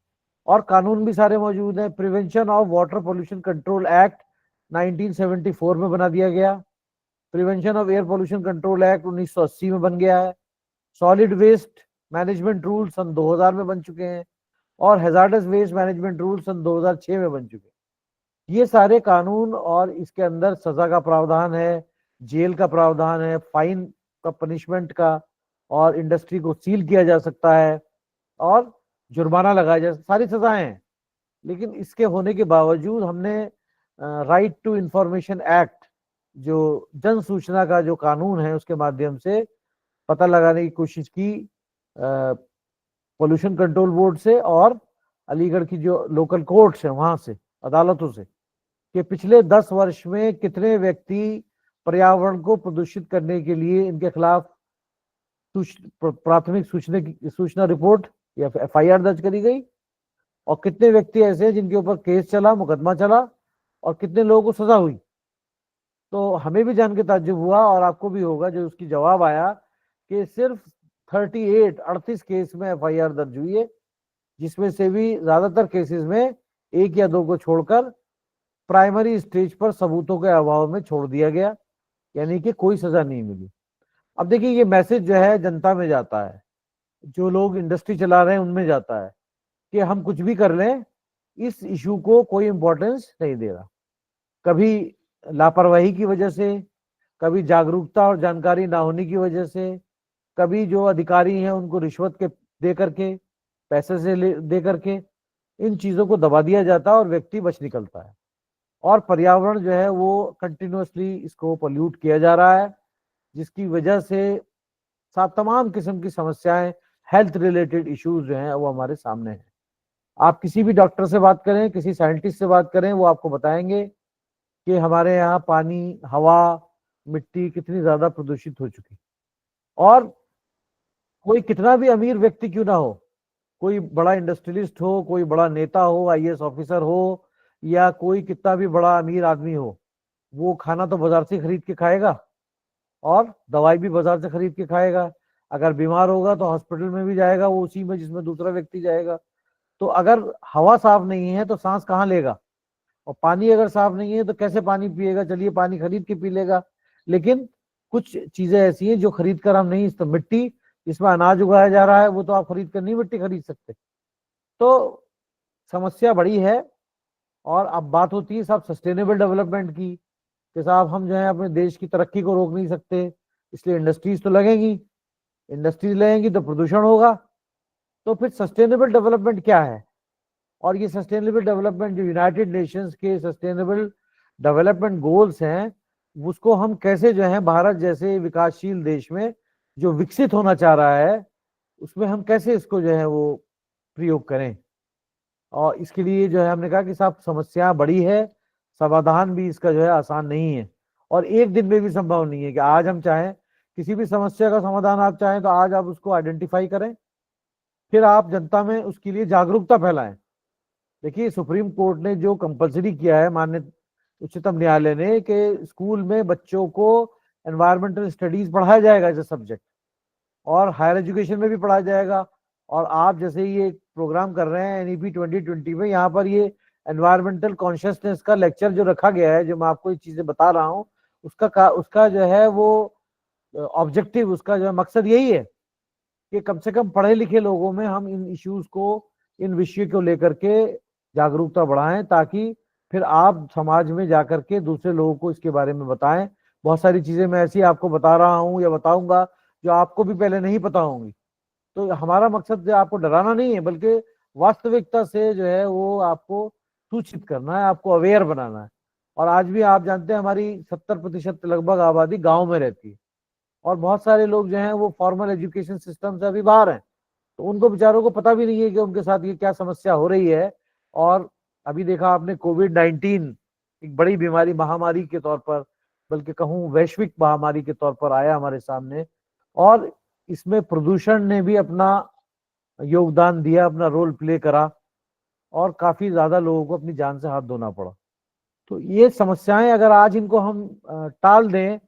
और कानून भी सारे मौजूद हैं। Prevention of water pollution control act 1974 में बना दिया गया, prevention of air pollution control act 1980 में बन गया है, सॉलिड वेस्ट मैनेजमेंट रूल सन 2000 में बन चुके हैं, और हैजार्डस वेस्ट मैनेजमेंट रूल सन 2006 में बन चुके हैं। ये सारे कानून, और इसके अंदर सजा का प्रावधान है, जेल का प्रावधान है, फाइन का, पनिशमेंट का, और इंडस्ट्री को सील किया जा सकता है और जुर्माना लगाया जा सकता, सारी सजाएं हैं। लेकिन इसके होने के बावजूद हमने राइट टू इंफॉर्मेशन एक्ट, जो जन सूचना का जो कानून है, उसके माध्यम से पता लगाने की कोशिश की पोल्यूशन कंट्रोल बोर्ड से और अलीगढ़ की जो लोकल कोर्ट्स हैं वहां से, अदालतों से, कि पिछले 10 वर्ष में कितने व्यक्ति पर्यावरण को प्रदूषित करने के लिए इनके खिलाफ प्राथमिक सूचना रिपोर्ट या एफआईआर दर्ज करी गई, और कितने व्यक्ति ऐसे हैं जिनके ऊपर केस चला, मुकदमा चला, और कितने लोगों को सजा हुई। तो हमें भी जान के ताज्जुब हुआ, और आपको भी होगा, जो उसकी जवाब आया कि सिर्फ 38 केस में एफआईआर दर्ज हुई है, जिसमें से भी ज्यादातर केसेस में 1 या 2 को छोड़कर प्राइमरी स्टेज पर सबूतों के अभाव में छोड़ दिया गया, यानी कि कोई सजा नहीं मिली। अब देखिए, ये मैसेज जो है जनता में जाता है, जो लोग इंडस्ट्री चला रहे हैं उनमें जाता है कि हम कुछ भी कर लें, इस इशू को कोई इंपॉर्टेंस नहीं दे रहा। कभी लापरवाही की वजह से, कभी जागरूकता और जानकारी ना होने की वजह से, कभी जो अधिकारी हैं उनको रिश्वत के दे करके, पैसे से दे करके इन चीजों को दबा दिया जाता है और व्यक्ति बच निकलता है, और पर्यावरण जो है वो कंटिन्यूअसली इसको पोल्यूट किया जा रहा है, जिसकी वजह से तमाम किस्म की समस्याएं, हेल्थ रिलेटेड इश्यूज जो हैं वो हमारे सामने हैं। आप किसी भी डॉक्टर से बात करें, किसी साइंटिस्ट से बात करें, वो आपको बताएंगे कि हमारे यहाँ पानी, हवा, मिट्टी कितनी ज्यादा प्रदूषित हो चुकी। और कोई कितना भी अमीर व्यक्ति क्यों ना हो, कोई बड़ा इंडस्ट्रियलिस्ट हो, कोई बड़ा नेता हो, आईएएस ऑफिसर हो, या कोई कितना भी बड़ा अमीर आदमी हो, वो खाना तो बाजार से खरीद के खाएगा और दवाई भी बाजार से खरीद के खाएगा। अगर बीमार होगा तो हॉस्पिटल में भी जाएगा वो उसी में जिसमें दूसरा व्यक्ति जाएगा। तो अगर हवा साफ नहीं है तो सांस कहाँ लेगा, और पानी अगर साफ नहीं है तो कैसे पानी पिएगा? चलिए पानी खरीद के पी लेगा। लेकिन कुछ चीजें ऐसी हैं जो खरीद कर हम नहीं, तो मिट्टी जिसमें अनाज उगाया जा रहा है वो तो आप खरीद कर नहीं मिट्टी खरीद सकते। तो समस्या बड़ी है। और अब बात होती है साहब सस्टेनेबल डेवलपमेंट की, कि साहब हम जो है अपने देश की तरक्की को रोक नहीं सकते, इसलिए इंडस्ट्रीज तो लगेंगी, इंडस्ट्रीज लगेंगी तो प्रदूषण होगा। तो फिर सस्टेनेबल डेवलपमेंट क्या है? और ये सस्टेनेबल डेवलपमेंट जो यूनाइटेड नेशंस के सस्टेनेबल डेवलपमेंट गोल्स हैं उसको हम कैसे जो है भारत जैसे विकासशील देश में जो विकसित होना चाह रहा है उसमें हम कैसे इसको जो है वो प्रयोग करें। और इसके लिए जो है हमने कहा कि साहब समस्या बड़ी है, समाधान भी इसका जो है आसान नहीं है और एक दिन में भी संभव नहीं है कि आज हम चाहें किसी भी समस्या का समाधान आप चाहें तो आज आप उसको आइडेंटिफाई करें, फिर आप जनता में उसके लिए जागरूकता फैलाएं। देखिए सुप्रीम कोर्ट ने जो कंपलसरी किया है, माननीय उच्चतम न्यायालय ने, कि स्कूल में बच्चों को एनवायरमेंटल स्टडीज पढ़ाया जाएगा एज ए सब्जेक्ट और हायर एजुकेशन में भी पढ़ाया जाएगा। और आप जैसे ये प्रोग्राम कर रहे हैं एनईपी 2020 में, यहाँ पर ये एनवायरमेंटल कॉन्शियसनेस का लेक्चर जो रखा गया है, जो मैं आपको ये चीजें बता रहा हूँ, उसका जो है वो ऑब्जेक्टिव, उसका जो है मकसद यही है कि कम से कम पढ़े लिखे लोगों में हम इन इश्यूज को, इन विषय को लेकर के जागरूकता बढ़ाएं, ताकि फिर आप समाज में जाकर के दूसरे लोगों को इसके बारे में बताएं। बहुत सारी चीजें मैं ऐसी आपको बता रहा हूं या बताऊंगा जो आपको भी पहले नहीं पता होंगी। तो हमारा मकसद जो आपको डराना नहीं है, बल्कि वास्तविकता से जो है वो आपको सूचित करना है, आपको अवेयर बनाना है। और आज भी आप जानते हैं हमारी 70% लगभग आबादी गांव में रहती है और बहुत सारे लोग जो हैं वो फॉर्मल एजुकेशन सिस्टम से अभी बाहर हैं, तो उनको बेचारों को पता भी नहीं है कि उनके साथ ये क्या समस्या हो रही है। और अभी देखा आपने कोविड-19 एक बड़ी बीमारी, महामारी के तौर पर, बल्कि कहूँ वैश्विक महामारी के तौर पर आया हमारे सामने, और इसमें प्रदूषण ने भी अपना योगदान दिया, अपना रोल प्ले करा और काफी ज्यादा लोगों को अपनी जान से हाथ धोना पड़ा। तो ये समस्याएं अगर आज इनको हम टाल दें,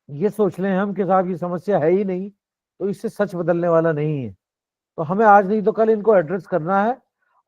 ये सोच लें हम कि साहब ये समस्या है ही नहीं, तो इससे सच बदलने वाला नहीं है। तो हमें आज नहीं तो कल इनको एड्रेस करना है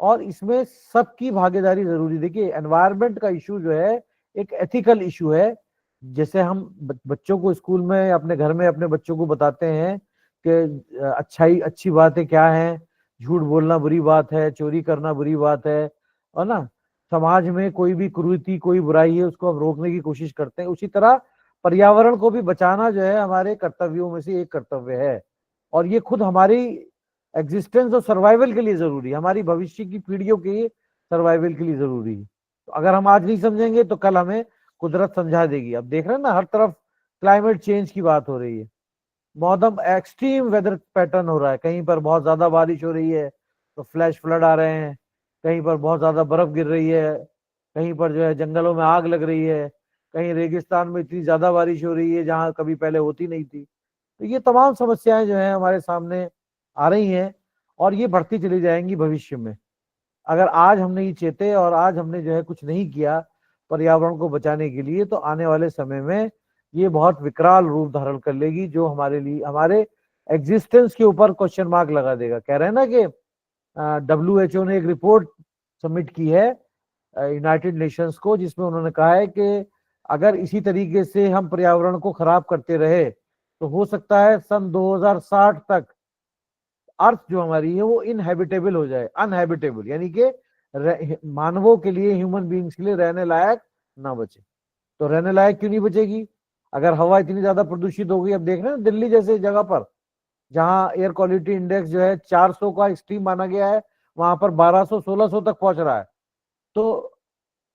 और इसमें सबकी भागीदारी जरूरी। देखिए एनवायरनमेंट का इशू जो है एक एथिकल इशू है। जैसे हम बच्चों को स्कूल में, अपने घर में अपने बच्चों को बताते हैं कि अच्छाई अच्छी बातें क्या है, झूठ बोलना बुरी बात है, चोरी करना बुरी बात है, और ना समाज में कोई भी कुरीति, कोई बुराई है उसको हम रोकने की कोशिश करते हैं। उसी तरह पर्यावरण को भी बचाना जो है हमारे कर्तव्यों में से एक कर्तव्य है और ये खुद हमारी एग्जिस्टेंस और सर्वाइवल के लिए जरूरी है, हमारी भविष्य की पीढ़ियों के सर्वाइवल के लिए जरूरी है। तो अगर हम आज नहीं समझेंगे तो कल हमें कुदरत समझा देगी। अब देख रहे हैं ना हर तरफ क्लाइमेट चेंज की बात हो रही है, मौसम एक्सट्रीम वेदर पैटर्न हो रहा है, कहीं पर बहुत ज्यादा बारिश हो रही है तो फ्लैश फ्लड आ रहे हैं, कहीं पर बहुत ज्यादा बर्फ गिर रही है, कहीं पर जो है जंगलों में आग लग रही है, कहीं रेगिस्तान में इतनी ज्यादा बारिश हो रही है जहां कभी पहले होती नहीं थी। तो ये तमाम समस्याएं जो है हमारे सामने आ रही हैं और ये बढ़ती चली जाएंगी भविष्य में। अगर आज हम नहीं चेते और आज हमने जो है कुछ नहीं किया पर्यावरण को बचाने के लिए, तो आने वाले समय में ये बहुत विकराल रूप धारण कर लेगी, जो हमारे लिए, हमारे एग्जिस्टेंस के ऊपर क्वेश्चन मार्क लगा देगा। कह रहे हैं ना कि WHO ने एक रिपोर्ट सबमिट की है यूनाइटेड नेशंस को, जिसमें उन्होंने कहा है कि अगर इसी तरीके से हम पर्यावरण को खराब करते रहे तो हो सकता है सन 2060 तक अर्थ जो हमारी है वो इनहेबिटेबल हो जाए, अनहेबिटेबल, यानी कि मानवों के लिए, ह्यूमन बींग्स के लिए रहने लायक ना बचे। तो रहने लायक क्यों नहीं बचेगी? अगर हवा इतनी ज्यादा प्रदूषित हो गई, अब देख रहे हैं दिल्ली जैसे जगह पर जहां एयर क्वालिटी इंडेक्स जो है 400 का एक्सट्रीम माना गया है, वहां पर 1200-1600 तक पहुंच रहा है। तो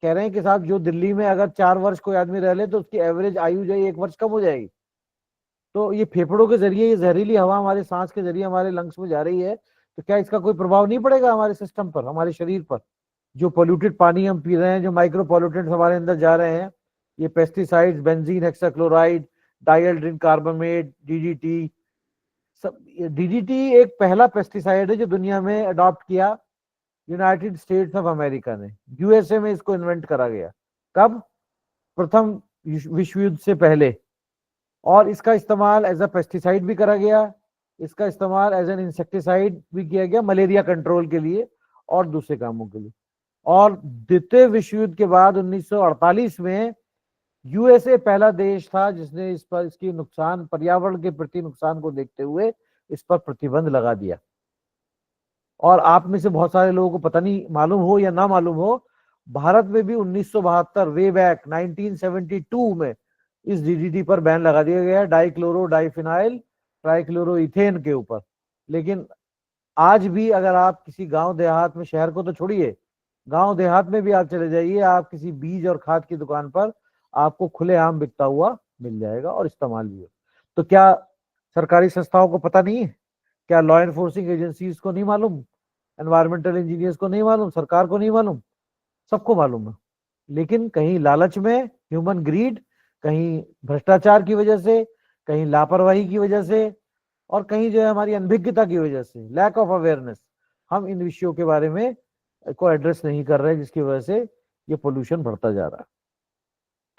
कह रहे हैं कि साहब जो दिल्ली में अगर 4 वर्ष कोई आदमी रह ले तो उसकी एवरेज आयु जो है 1 वर्ष कम हो जाएगी। तो ये फेफड़ों के जरिए, ये जहरीली हवा हमारे सांस के जरिए हमारे लंग्स में जा रही है, तो क्या इसका कोई प्रभाव नहीं पड़ेगा हमारे सिस्टम पर, हमारे शरीर पर? जो पोल्यूटेड पानी हम पी रहे हैं, जो माइक्रो पोल्यूटेंट्स हमारे अंदर जा रहे हैं, ये pesticides, benzene hexachloride, dieldrin carbamate, DDT, सब। डीडीटी एक पहला पेस्टिसाइड है जो दुनिया में अडॉप्ट किया यूनाइटेड स्टेट्स ऑफ अमेरिका ने, यूएसए में इसको इन्वेंट करा गया। कब? प्रथम विश्व युद्ध से पहले। और इसका इस्तेमाल एज अ पेस्टिसाइड भी करा गया, इसका इस्तेमाल एज एन इंसेक्टिसाइड भी किया गया मलेरिया कंट्रोल के लिए और दूसरे कामों के लिए। और द्वितीय विश्व युद्ध के बाद 1948 में यूएसए पहला देश था जिसने इस पर, इसकी नुकसान, पर्यावरण के प्रति नुकसान को देखते हुए इस पर प्रतिबंध लगा दिया। और आप में से बहुत सारे लोगों को पता नहीं, मालूम हो या ना मालूम हो, भारत में भी 1972 वे बैक 1972 में इस डीडीटी पर बैन लगा दिया गया, डाइक्लोरो डाइफिनाइल ट्राइक्लोरोइथेन के ऊपर। लेकिन आज भी अगर आप किसी गांव देहात में, शहर को तो छोड़िए, गांव देहात में भी आप चले जाइए, आप किसी बीज और खाद की दुकान पर आपको खुलेआम बिकता हुआ मिल जाएगा और इस्तेमाल भी हो। तो क्या सरकारी संस्थाओं को पता नहीं है? क्या लॉ एनफोर्सिंग एजेंसीज को नहीं मालूम? एनवायरमेंटल इंजीनियर्स को नहीं मालूम? सरकार को नहीं मालूम? सबको मालूम है। लेकिन कहीं लालच में, ह्यूमन ग्रीड, कहीं भ्रष्टाचार की वजह से, कहीं लापरवाही की वजह से, और कहीं जो है हमारी अनभिज्ञता की वजह से, लैक ऑफ अवेयरनेस, हम इन विषयों के बारे में को एड्रेस नहीं कर रहे हैं, जिसकी वजह से ये पोल्यूशन बढ़ता जा रहा है।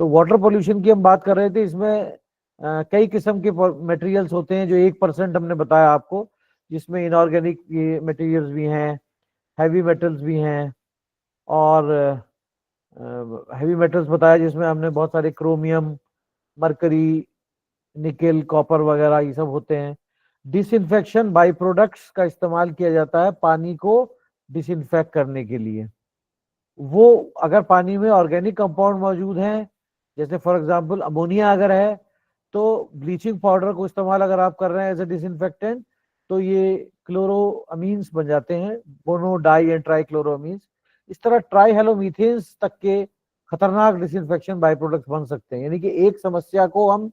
तो वाटर पोल्यूशन की हम बात कर रहे थे। इसमें कई किस्म के मटेरियल्स होते हैं, जो 1% हमने बताया आपको, जिसमें इनऑर्गेनिक मटेरियल्स भी हैं, हैवी मेटल्स भी हैं, और हैवी मेटल्स बताया जिसमें हमने बहुत सारे क्रोमियम, मरकरी, निकेल, कॉपर वगैरह ये सब होते हैं। डिसइंफेक्शन बाई प्रोडक्ट्स का इस्तेमाल किया जाता है पानी को डिसइंफेक्ट करने के लिए। वो अगर पानी में ऑर्गेनिक कंपाउंड मौजूद हैं, जैसे फॉर एग्जांपल अमोनिया अगर है, तो ब्लीचिंग पाउडर को इस्तेमाल अगर आप कर रहे हैं एज ए डिसइंफेक्टेंट, तो ये क्लोरोअमीन्स बन जाते हैं, मोनो, डाई एंड ट्राई क्लोरोअमीन्स। इस तरह ट्राई हेलोमीथेन्स तक के खतरनाक डिसइंफेक्शन बाई प्रोडक्ट्स बन सकते हैं। यानी कि एक समस्या को हम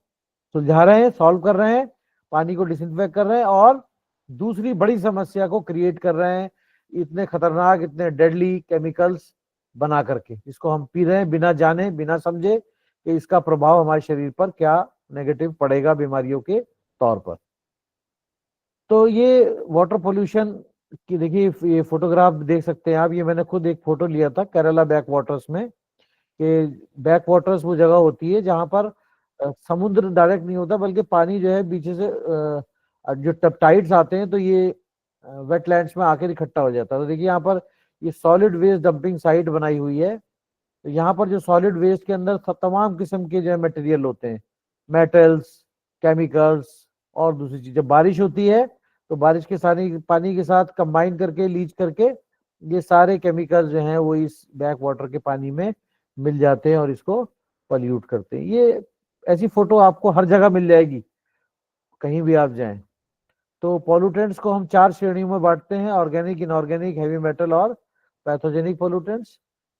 सुलझा रहे हैं, सॉल्व कर रहे हैं, पानी को डिसइंफेक्ट कर रहे हैं, और दूसरी बड़ी समस्या को क्रिएट कर रहे हैं इतने खतरनाक, इतने डेडली केमिकल्स बना करके, जिसको हम पी रहे हैं बिना जाने, बिना समझे कि इसका प्रभाव हमारे शरीर पर क्या नेगेटिव पड़ेगा बीमारियों के तौर पर। तो ये वाटर पोल्यूशन की देखिए, ये फोटोग्राफ देख सकते हैं आप। ये मैंने खुद एक फोटो लिया था केरला बैक वाटर्स में, कि बैक वाटर्स वो जगह होती है जहां पर समुद्र डायरेक्ट नहीं होता, बल्कि पानी जो है पीछे से जो टाइड्स आते हैं, तो ये वेटलैंड्स में आकर इकट्ठा हो जाता है। तो देखिए यहाँ पर ये सॉलिड वेस्ट डंपिंग साइट बनाई हुई है। तो यहाँ पर जो सॉलिड वेस्ट के अंदर तमाम किस्म के जो है मटेरियल होते हैं, मेटल्स, केमिकल्स, और दूसरी चीज। जब बारिश होती है तो बारिश के सारे पानी के साथ कंबाइन करके, लीच करके, ये सारे केमिकल्स जो हैं वो इस बैक वाटर के पानी में मिल जाते हैं और इसको पॉल्यूट करते हैं। ये ऐसी फोटो आपको हर जगह मिल जाएगी, कहीं भी आप जाएं। तो पॉल्यूटेंट्स को हम 4 श्रेणियों में बांटते हैं: ऑर्गेनिक, इनऑर्गेनिक, हैवी मेटल और पैथोजेनिक पॉल्यूटेंट्स।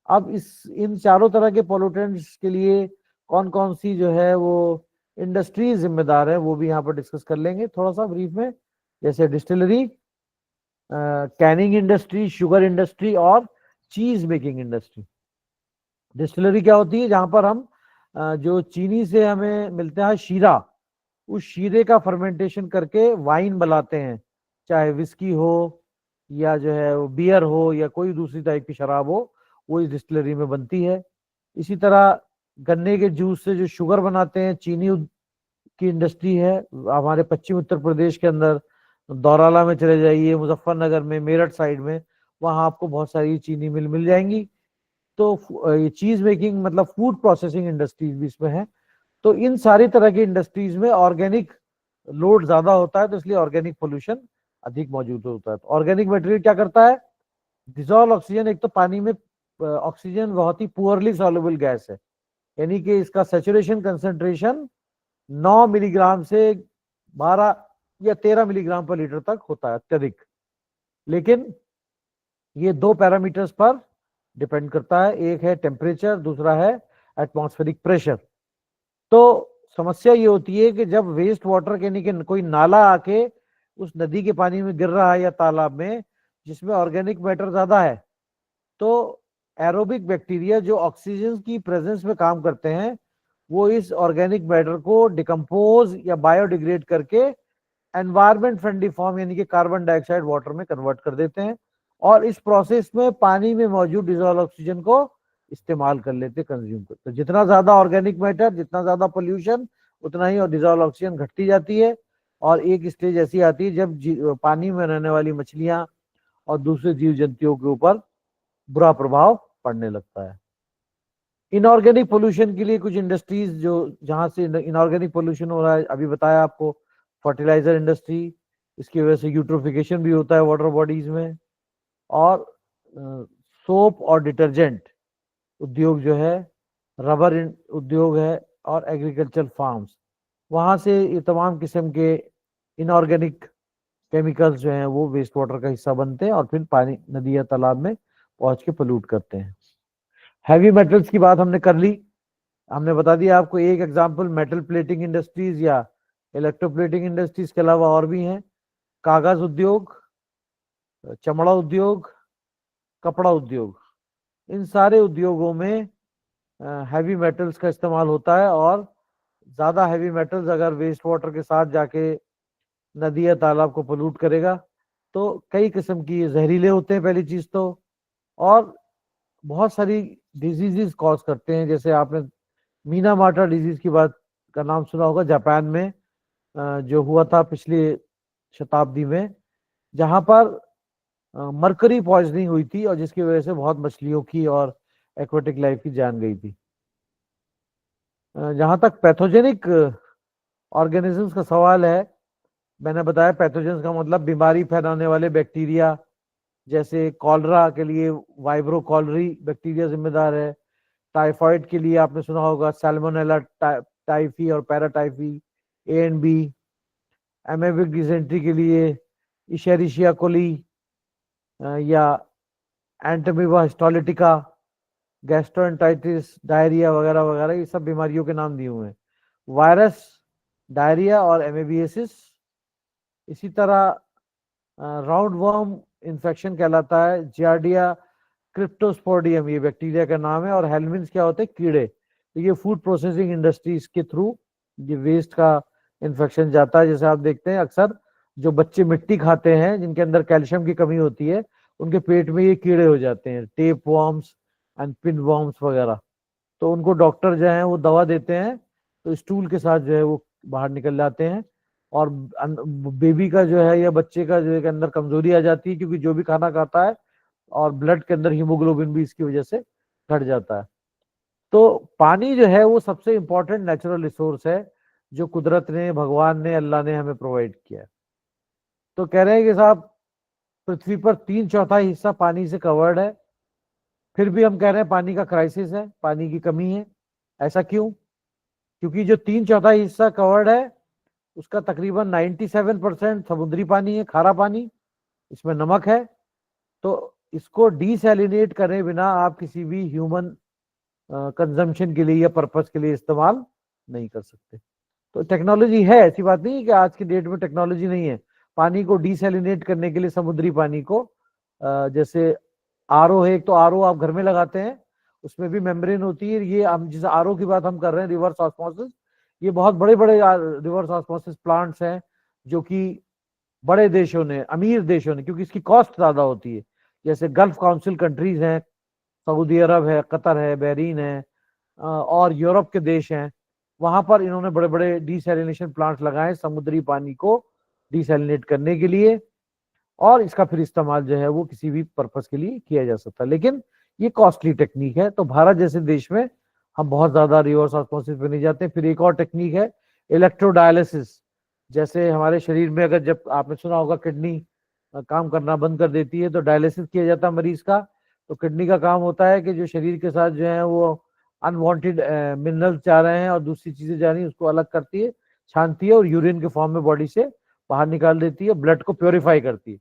अब इन चारों तरह के पॉल्यूटेंट्स के लिए कौन कौन सी जो है वो इंडस्ट्रीज जिम्मेदार है, वो भी यहाँ पर डिस्कस कर लेंगे थोड़ा सा ब्रीफ में। जैसे distillery, Canning industry, sugar industry और चीज मेकिंग इंडस्ट्री। डिस्टिलरी क्या होती है? जहां पर हम जो चीनी से हमें मिलता है शीरा, उस शीरे का फर्मेंटेशन करके वाइन बनाते हैं, चाहे विस्की हो या जो है वो बियर हो या कोई दूसरी टाइप की शराब हो, वो इस डिस्टिलरी में बनती है। इसी तरह गन्ने के जूस से जो शुगर बनाते हैं, चीनी की इंडस्ट्री है हमारे पश्चिम उत्तर प्रदेश के अंदर। दौराला में चले जाइए, मुजफ्फरनगर में, मेरठ साइड में, वहां आपको बहुत सारी चीनी मिल मिल जाएंगी। तो ये चीज मेकिंग मतलब फूड प्रोसेसिंग इंडस्ट्रीज भी इसमें है। तो इन सारी तरह की इंडस्ट्रीज में ऑर्गेनिक लोड ज्यादा होता है, तो इसलिए ऑर्गेनिक पोल्यूशन अधिक मौजूद होता है। तो ऑर्गेनिक मटेरियल क्या करता है? Dissolve oxygen. एक तो पानी में ऑक्सीजन बहुत ही पुअरली सॉल्युबल गैस है, यानी कि इसका सेचुरेशन कंसेंट्रेशन 9 मिलीग्राम से 12 या 13 मिलीग्राम पर लीटर तक होता है, अत्यधिक। लेकिन ये 2 पैरामीटर्स पर डिपेंड करता है, एक है टेम्परेचर, दूसरा है एटमॉस्फेरिक प्रेशर। तो समस्या ये होती है कि जब वेस्ट वाटर यानी कि कोई नाला आके उस नदी के पानी में गिर रहा है या तालाब में, जिसमें ऑर्गेनिक मैटर ज्यादा है, तो एरोबिक बैक्टीरिया जो ऑक्सीजन की प्रेजेंस में काम करते हैं, वो इस ऑर्गेनिक मैटर को डिकम्पोज या बायोडिग्रेड करके एनवायरमेंट फ्रेंडली फॉर्म यानी कि कार्बन डाइऑक्साइड वाटर में कन्वर्ट कर देते हैं, और इस प्रोसेस में पानी में मौजूद डिजोल्व ऑक्सीजन को इस्तेमाल कर लेते, कंज्यूम करते। तो जितना ज्यादा ऑर्गेनिक मैटर, जितना ज्यादा पोल्यूशन, उतना ही डिजोल्व ऑक्सीजन घटती जाती है। और एक स्टेज ऐसी आती है जब पानी में रहने वाली मछलियां और दूसरे जीव जंतुओं के ऊपर बुरा प्रभाव पड़ने लगता है। इनऑर्गेनिक पोल्यूशन के लिए कुछ इंडस्ट्रीज जो जहां से इनऑर्गेनिक पोल्यूशन हो रहा है, अभी बताया आपको, फर्टिलाइजर इंडस्ट्री, इसकी वजह से यूट्रोफिकेशन भी होता है वाटर बॉडीज में। और सोप और डिटर्जेंट उद्योग जो है, रबर उद्योग है, और एग्रीकल्चर फार्म्स, वहां से ये तमाम किस्म के इनऑर्गेनिक केमिकल्स जो हैं वो वेस्ट वाटर का हिस्सा बनते हैं और फिर पानी, नदी या तालाब में पहुंच के पोल्यूट करते हैं। हैवी मेटल्स की बात हमने कर ली, हमने बता दिया आपको एक एग्जांपल मेटल प्लेटिंग इंडस्ट्रीज या इलेक्ट्रोप्लेटिंग इंडस्ट्रीज के अलावा और भी हैं। कागज उद्योग, चमड़ा उद्योग, कपड़ा उद्योग, इन सारे उद्योगों में हैवी मेटल्स का इस्तेमाल होता है। और ज्यादा हैवी मेटल्स अगर वेस्ट वाटर के साथ जाके नदी या तालाब को पोल्यूट करेगा तो कई किस्म की जहरीले होते हैं पहली चीज तो, और बहुत सारी डिजीजेस कॉज करते हैं। जैसे आपने मीना मार्टा डिजीज की बात का नाम सुना होगा, जापान में जो हुआ था पिछली शताब्दी में, जहां पर मरकरी पॉइजनिंग हुई थी और जिसकी वजह से बहुत मछलियों की और एक्वेटिक लाइफ की जान गई थी। जहां तक पैथोजेनिक ऑर्गेनिजम्स का सवाल है, मैंने बताया पैथोजेंस का मतलब बीमारी फैलाने वाले बैक्टीरिया, जैसे कॉलरा के लिए वाइब्रो कॉलरी बैक्टीरिया जिम्मेदार है। टाइफाइड के लिए आपने सुना होगा सैल्मोनेला टाइफी और paratyphi A and B. Amoebic dysentery के लिए इशेरिशिया कोली या एंटमीबा हिस्टोलिटिका, गैस्ट्रोएंटाइटिस, डायरिया वगैरह वगैरह, ये सब बीमारियों के नाम दिए हुए हैं। वायरस, डायरिया और एमेबिएसिस। इसी तरह राउंड वर्म इन्फेक्शन कहलाता है, जियार्डिया क्रिप्टोस्पोडियम ये बैक्टीरिया का नाम है। और हेलमिन्स क्या होते हैं, कीड़े। तो ये फूड प्रोसेसिंग इंडस्ट्रीज के थ्रू ये वेस्ट का इन्फेक्शन जाता है। जैसे आप देखते हैं अक्सर जो बच्चे मिट्टी खाते हैं जिनके अंदर कैल्शियम की कमी होती है, उनके पेट में ये कीड़े हो जाते हैं, tape worms and pin worms वगैरह। तो उनको डॉक्टर जो है वो दवा देते हैं, तो स्टूल के साथ जो है वो बाहर निकल जाते हैं। और बेबी का जो है या बच्चे का जो है अंदर कमजोरी आ जाती है, क्योंकि जो भी खाना खाता है और ब्लड के अंदर हीमोग्लोबिन भी इसकी वजह से घट जाता है। तो पानी जो है वो सबसे इंपॉर्टेंट नेचुरल रिसोर्स है जो कुदरत ने, भगवान ने, अल्लाह ने हमें प्रोवाइड किया है। तो कह रहे हैं कि साहब पृथ्वी पर 3/4 हिस्सा पानी से कवर्ड है, फिर भी हम कह रहे हैं पानी का क्राइसिस है, पानी की कमी है। ऐसा क्यों? क्योंकि जो 3/4 हिस्सा कवर्ड है उसका तकरीबन 97% समुद्री पानी है, खारा पानी, इसमें नमक है। तो इसको डीसैलिनेट करे बिना आप किसी भी ह्यूमन कंजम्पशन के लिए या पर्पस के लिए इस्तेमाल नहीं कर सकते। तो टेक्नोलॉजी है, ऐसी बात नहीं है कि आज की डेट में टेक्नोलॉजी नहीं है। पानी को डीसैलिनेट करने के लिए समुद्री पानी को जैसे आरओ है, एक तो आरओ आप घर में लगाते हैं, उसमें भी मेम्ब्रेन होती है। ये हम जिस आरओ की बात हम कर रहे हैं, रिवर्स ऑस्मोसिस, ये बहुत बड़े बड़े रिवर्स ऑस्मोसिस प्लांट्स हैं जो कि बड़े देशों ने, अमीर देशों ने, क्योंकि इसकी कॉस्ट ज्यादा होती है, जैसे गल्फ काउंसिल कंट्रीज हैं, सऊदी अरब है, कतर है, बहरीन है और यूरोप के देश हैं, वहां पर इन्होंने बड़े बड़े डीसैलिनेशन प्लांट्स लगाए समुद्री पानी को डीसैलिनेट करने के लिए। और इसका फिर इस्तेमाल जो है वो किसी भी पर्पस के लिए किया जा सकता है, लेकिन ये कॉस्टली टेक्निक है। तो भारत जैसे देश में हम बहुत ज्यादा रिवर्स ऑस्मोसिस पे नहीं जाते। फिर एक और टेक्निक है इलेक्ट्रोडायलिसिस। जैसे हमारे शरीर में अगर, जब आपने सुना होगा किडनी काम करना बंद कर देती है तो डायलिसिस किया जाता है मरीज का। तो किडनी का काम होता है कि जो शरीर के साथ जो है वो अनवांटेड मिनरल्स जा रहे हैं और दूसरी चीजें जा रही हैं उसको अलग करती है, छानती है और यूरिन के फॉर्म में बॉडी से बाहर निकाल देती है, ब्लड को प्योरीफाई करती है।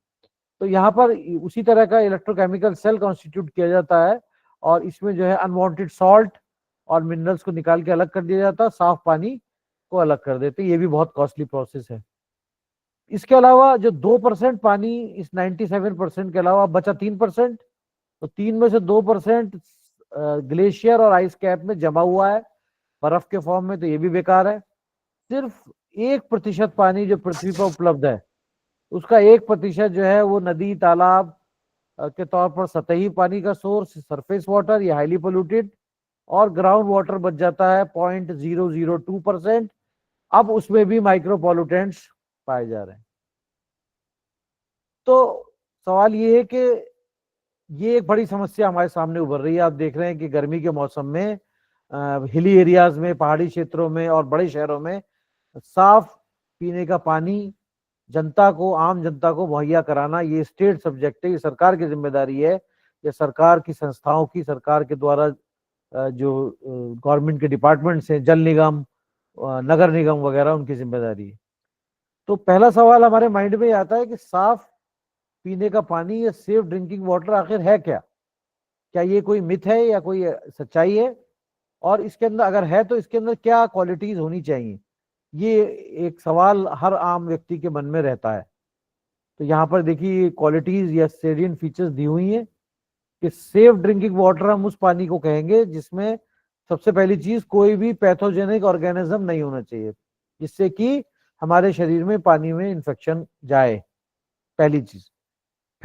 तो यहाँ पर उसी तरह का इलेक्ट्रोकेमिकल सेल कॉन्स्टिट्यूट किया जाता है और इसमें जो है अनवांटेड सॉल्ट और मिनरल्स को निकाल के अलग कर दिया जाता है, साफ पानी को अलग कर देते हैं। ये भी बहुत कॉस्टली प्रोसेस है। इसके अलावा जो 2% पानी इस 97% के अलावा बचा 3%, तो 3 में से 2% ग्लेशियर और आइस कैप में जमा हुआ है बर्फ के फॉर्म में, तो ये भी बेकार है। सिर्फ 1% पानी जो पृथ्वी पर उपलब्ध है उसका 1% जो है वो नदी, तालाब के तौर पर सतही पानी का सोर्स, सरफेस वाटर, ये हाईली पोल्यूटेड, और ग्राउंड वाटर बच जाता है 0.002%। अब उसमें भी माइक्रो पॉल्यूटेंट्स पाए जा रहे हैं। तो सवाल ये है कि ये एक बड़ी समस्या हमारे सामने उभर रही है। आप देख रहे हैं कि गर्मी के मौसम में हिली एरियाज में, पहाड़ी क्षेत्रों में और बड़े शहरों में साफ पीने का पानी जनता को, आम जनता को मुहैया कराना ये स्टेट सब्जेक्ट है, ये सरकार की जिम्मेदारी है। ये सरकार की संस्थाओं की, सरकार के द्वारा जो गवर्नमेंट के डिपार्टमेंट्स हैं, जल निगम, नगर निगम वगैरह, उनकी जिम्मेदारी है। तो पहला सवाल हमारे माइंड में आता है कि साफ पीने का पानी या सेफ ड्रिंकिंग वाटर आखिर है क्या? क्या ये कोई मिथ है या कोई सच्चाई है, और इसके अंदर अगर है तो इसके अंदर क्या क्वालिटीज होनी चाहिए, ये एक सवाल हर आम व्यक्ति के मन में रहता है। तो यहाँ पर देखिए क्वालिटीज या सेलिएंट फीचर्स दी हुई हैं कि सेफ ड्रिंकिंग वाटर हम उस पानी को कहेंगे जिसमें सबसे पहली चीज कोई भी पैथोजेनिक ऑर्गेनिज्म नहीं होना चाहिए, जिससे कि हमारे शरीर में पानी में इंफेक्शन जाए, पहली चीज।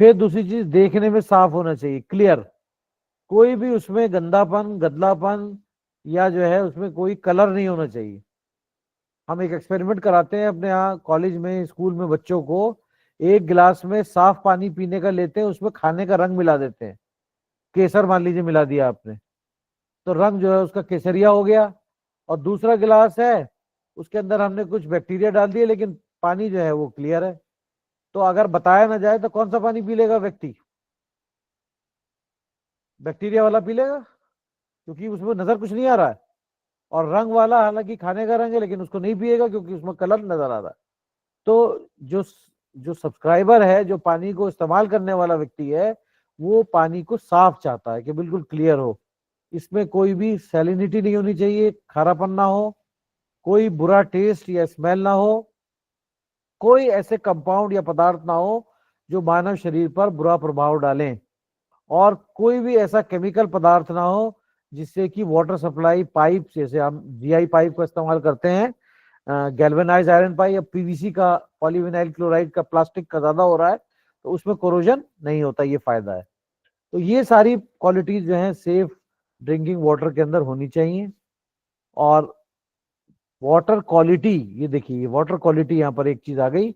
फिर दूसरी चीज, देखने में साफ होना चाहिए, क्लियर, कोई भी उसमें गंदापन गदलापन या जो है उसमें कोई कलर नहीं होना चाहिए। हम एक एक्सपेरिमेंट कराते हैं अपने यहाँ कॉलेज में स्कूल में, बच्चों को एक गिलास में साफ पानी पीने का लेते हैं, उसमें खाने का रंग मिला देते हैं, केसर मान लीजिए मिला दिया आपने, तो रंग जो है उसका केसरिया हो गया। और दूसरा गिलास है, उसके अंदर हमने कुछ बैक्टीरिया डाल दिए लेकिन पानी जो है वो क्लियर है। तो अगर बताया ना जाए तो कौन सा पानी पी लेगा व्यक्ति? बैक्टीरिया वाला पी लेगा, क्योंकि उसमें नजर कुछ नहीं आ रहा है। और रंग वाला हालांकि खाने का रंग है लेकिन उसको नहीं पिएगा क्योंकि उसमें कलर नजर आ रहा है। तो जो जो सब्सक्राइबर है, जो पानी को इस्तेमाल करने वाला व्यक्ति है, वो पानी को साफ चाहता है कि बिल्कुल क्लियर हो, इसमें कोई भी सैलिनिटी नहीं होनी चाहिए, खारापन ना हो, कोई बुरा टेस्ट या स्मेल ना हो, कोई ऐसे कंपाउंड या पदार्थ ना हो जो मानव शरीर पर बुरा प्रभाव डालें, और कोई भी ऐसा केमिकल पदार्थ ना हो जिससे कि वाटर सप्लाई पाइप, जैसे हम जीआई पाइप का इस्तेमाल करते हैं, गैल्वेनाइज आयरन पाइप या पीवीसी का, पॉलीविनाइल क्लोराइड का, प्लास्टिक का ज्यादा हो रहा है तो उसमें कोरोजन नहीं होता, ये फायदा है। तो ये सारी क्वालिटीज जो है सेफ ड्रिंकिंग वाटर के अंदर होनी चाहिए। और वाटर क्वालिटी, ये देखिए वाटर क्वालिटी यहाँ पर एक चीज आ गई,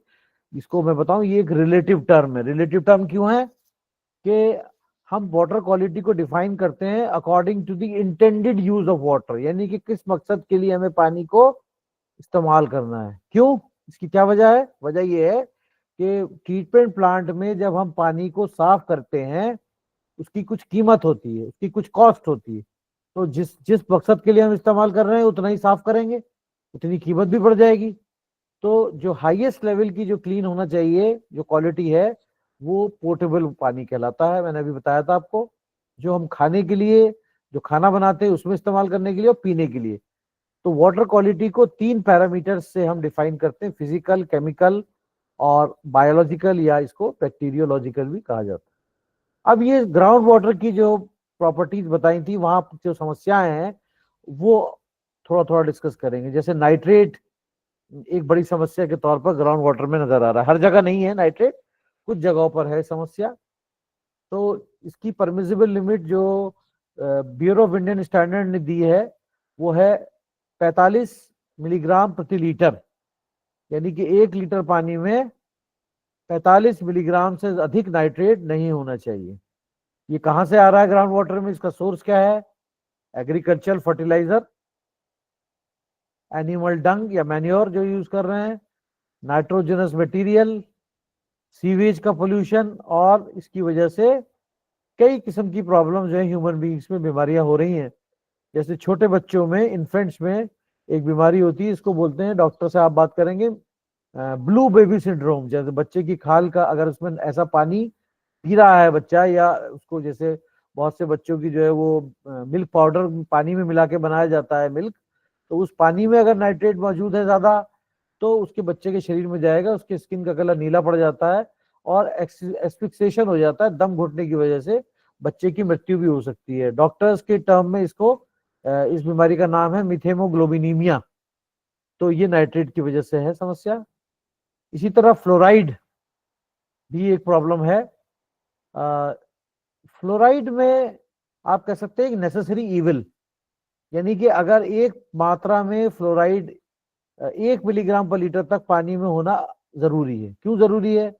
इसको मैं बताऊं, ये एक रिलेटिव टर्म है। रिलेटिव टर्म क्यों है? कि हम वाटर क्वालिटी को डिफाइन करते हैं according to the intended use of water, यानी कि किस मकसद के लिए हमें पानी को इस्तेमाल करना है। क्यों? इसकी क्या वजह है? वजह यह है कि ट्रीटमेंट प्लांट में जब हम पानी को साफ करते हैं, उसकी कुछ कीमत होती है, उसकी कुछ कॉस्ट होती है। तो जिस जिस मकसद के लिए हम इस्तेमाल कर रहे हैं उतना ही साफ करेंगे, उतनी कीमत भी बढ़ जाएगी। तो जो हाईएस्ट लेवल की जो क्लीन होना चाहिए, जो क्वालिटी है, वो पोर्टेबल पानी कहलाता है। मैंने अभी बताया था आपको, जो हम खाने के लिए, जो खाना बनाते हैं उसमें इस्तेमाल करने के लिए और पीने के लिए। तो वाटर क्वालिटी को 3 पैरामीटर से हम डिफाइन करते हैं, फिजिकल, केमिकल और बायोलॉजिकल, या इसको बैक्टीरियोलॉजिकल भी कहा जाता है। अब ये ग्राउंड वाटर की जो प्रॉपर्टीज बताई थी, वहां जो समस्याएं हैं वो थोड़ा थोड़ा डिस्कस करेंगे। जैसे नाइट्रेट एक बड़ी समस्या के तौर पर ग्राउंड वाटर में नजर आ रहा है, हर जगह नहीं है नाइट्रेट, कुछ जगहों पर है समस्या। तो इसकी परमिसिबल लिमिट जो ब्यूरो ऑफ इंडियन स्टैंडर्ड ने दी है वो है 45 मिलीग्राम प्रति लीटर, यानी कि 1 लीटर पानी में 45 मिलीग्राम से अधिक नाइट्रेट नहीं होना चाहिए। ये कहां से आ रहा है ग्राउंड वाटर में? इसका सोर्स क्या है? एग्रीकल्चरल फर्टिलाइजर, एनिमल डंग या मैन्योर जो यूज कर रहे हैं, नाइट्रोजनस मटेरियल, सीवेज का पोल्यूशन, और इसकी वजह से कई किस्म की प्रॉब्लम जो है ह्यूमन बींग्स में बीमारियां हो रही हैं। जैसे छोटे बच्चों में, इन्फेंट्स में एक बीमारी होती है, इसको बोलते हैं, डॉक्टर से आप बात करेंगे, ब्लू बेबी सिंड्रोम। जैसे बच्चे की खाल का अगर उसमें ऐसा पानी पी रहा है बच्चा, या उसको, जैसे बहुत से बच्चों की जो है वो मिल्क पाउडर पानी में मिला के बनाया जाता है मिल्क, तो उस पानी में अगर नाइट्रेट मौजूद है ज्यादा तो उसके बच्चे के शरीर में जाएगा, उसके स्किन का कलर नीला पड़ जाता है और एस्फिक्सेशन हो जाता है, दम घुटने की वजह से बच्चे की मृत्यु भी हो सकती है। डॉक्टर्स के टर्म में इसको, इस बीमारी का नाम है मिथेमोग्लोबिनीमिया। तो ये नाइट्रेट की वजह से है समस्या। इसी तरह फ्लोराइड भी एक प्रॉब्लम है। फ्लोराइड में आप कह सकते हैं एक नेसेसरी इविल, यानी कि अगर एक मात्रा में फ्लोराइड 1 मिलीग्राम पर लीटर तक पानी में होना जरूरी है। क्यों जरूरी है?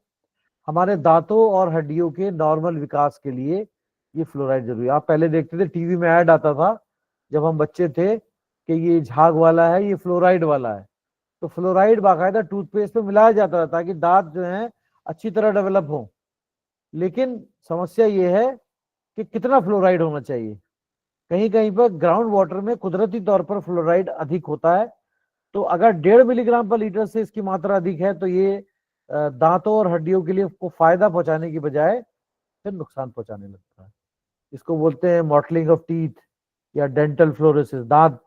हमारे दांतों और हड्डियों के नॉर्मल विकास के लिए ये फ्लोराइड जरूरी है। आप पहले देखते थे टीवी में ऐड आता था जब हम बच्चे थे कि ये झाग वाला है, ये फ्लोराइड वाला है। तो फ्लोराइड बाकायदा टूथपेस्ट में मिलाया जाता था ताकि दांत जो है अच्छी तरह डेवलप हो। लेकिन समस्या ये है कि कितना फ्लोराइड होना चाहिए। कहीं कहीं पर ग्राउंड वाटर में कुदरती तौर पर फ्लोराइड अधिक होता है, तो अगर 1.5 मिलीग्राम पर लीटर से इसकी मात्रा अधिक है तो ये दांतों और हड्डियों के लिए को फायदा पहुंचाने की बजाय फिर नुकसान पहुंचाने लगता है। इसको बोलते हैं मॉटलिंग ऑफ टीथ या डेंटल फ्लोरोसिस। दांत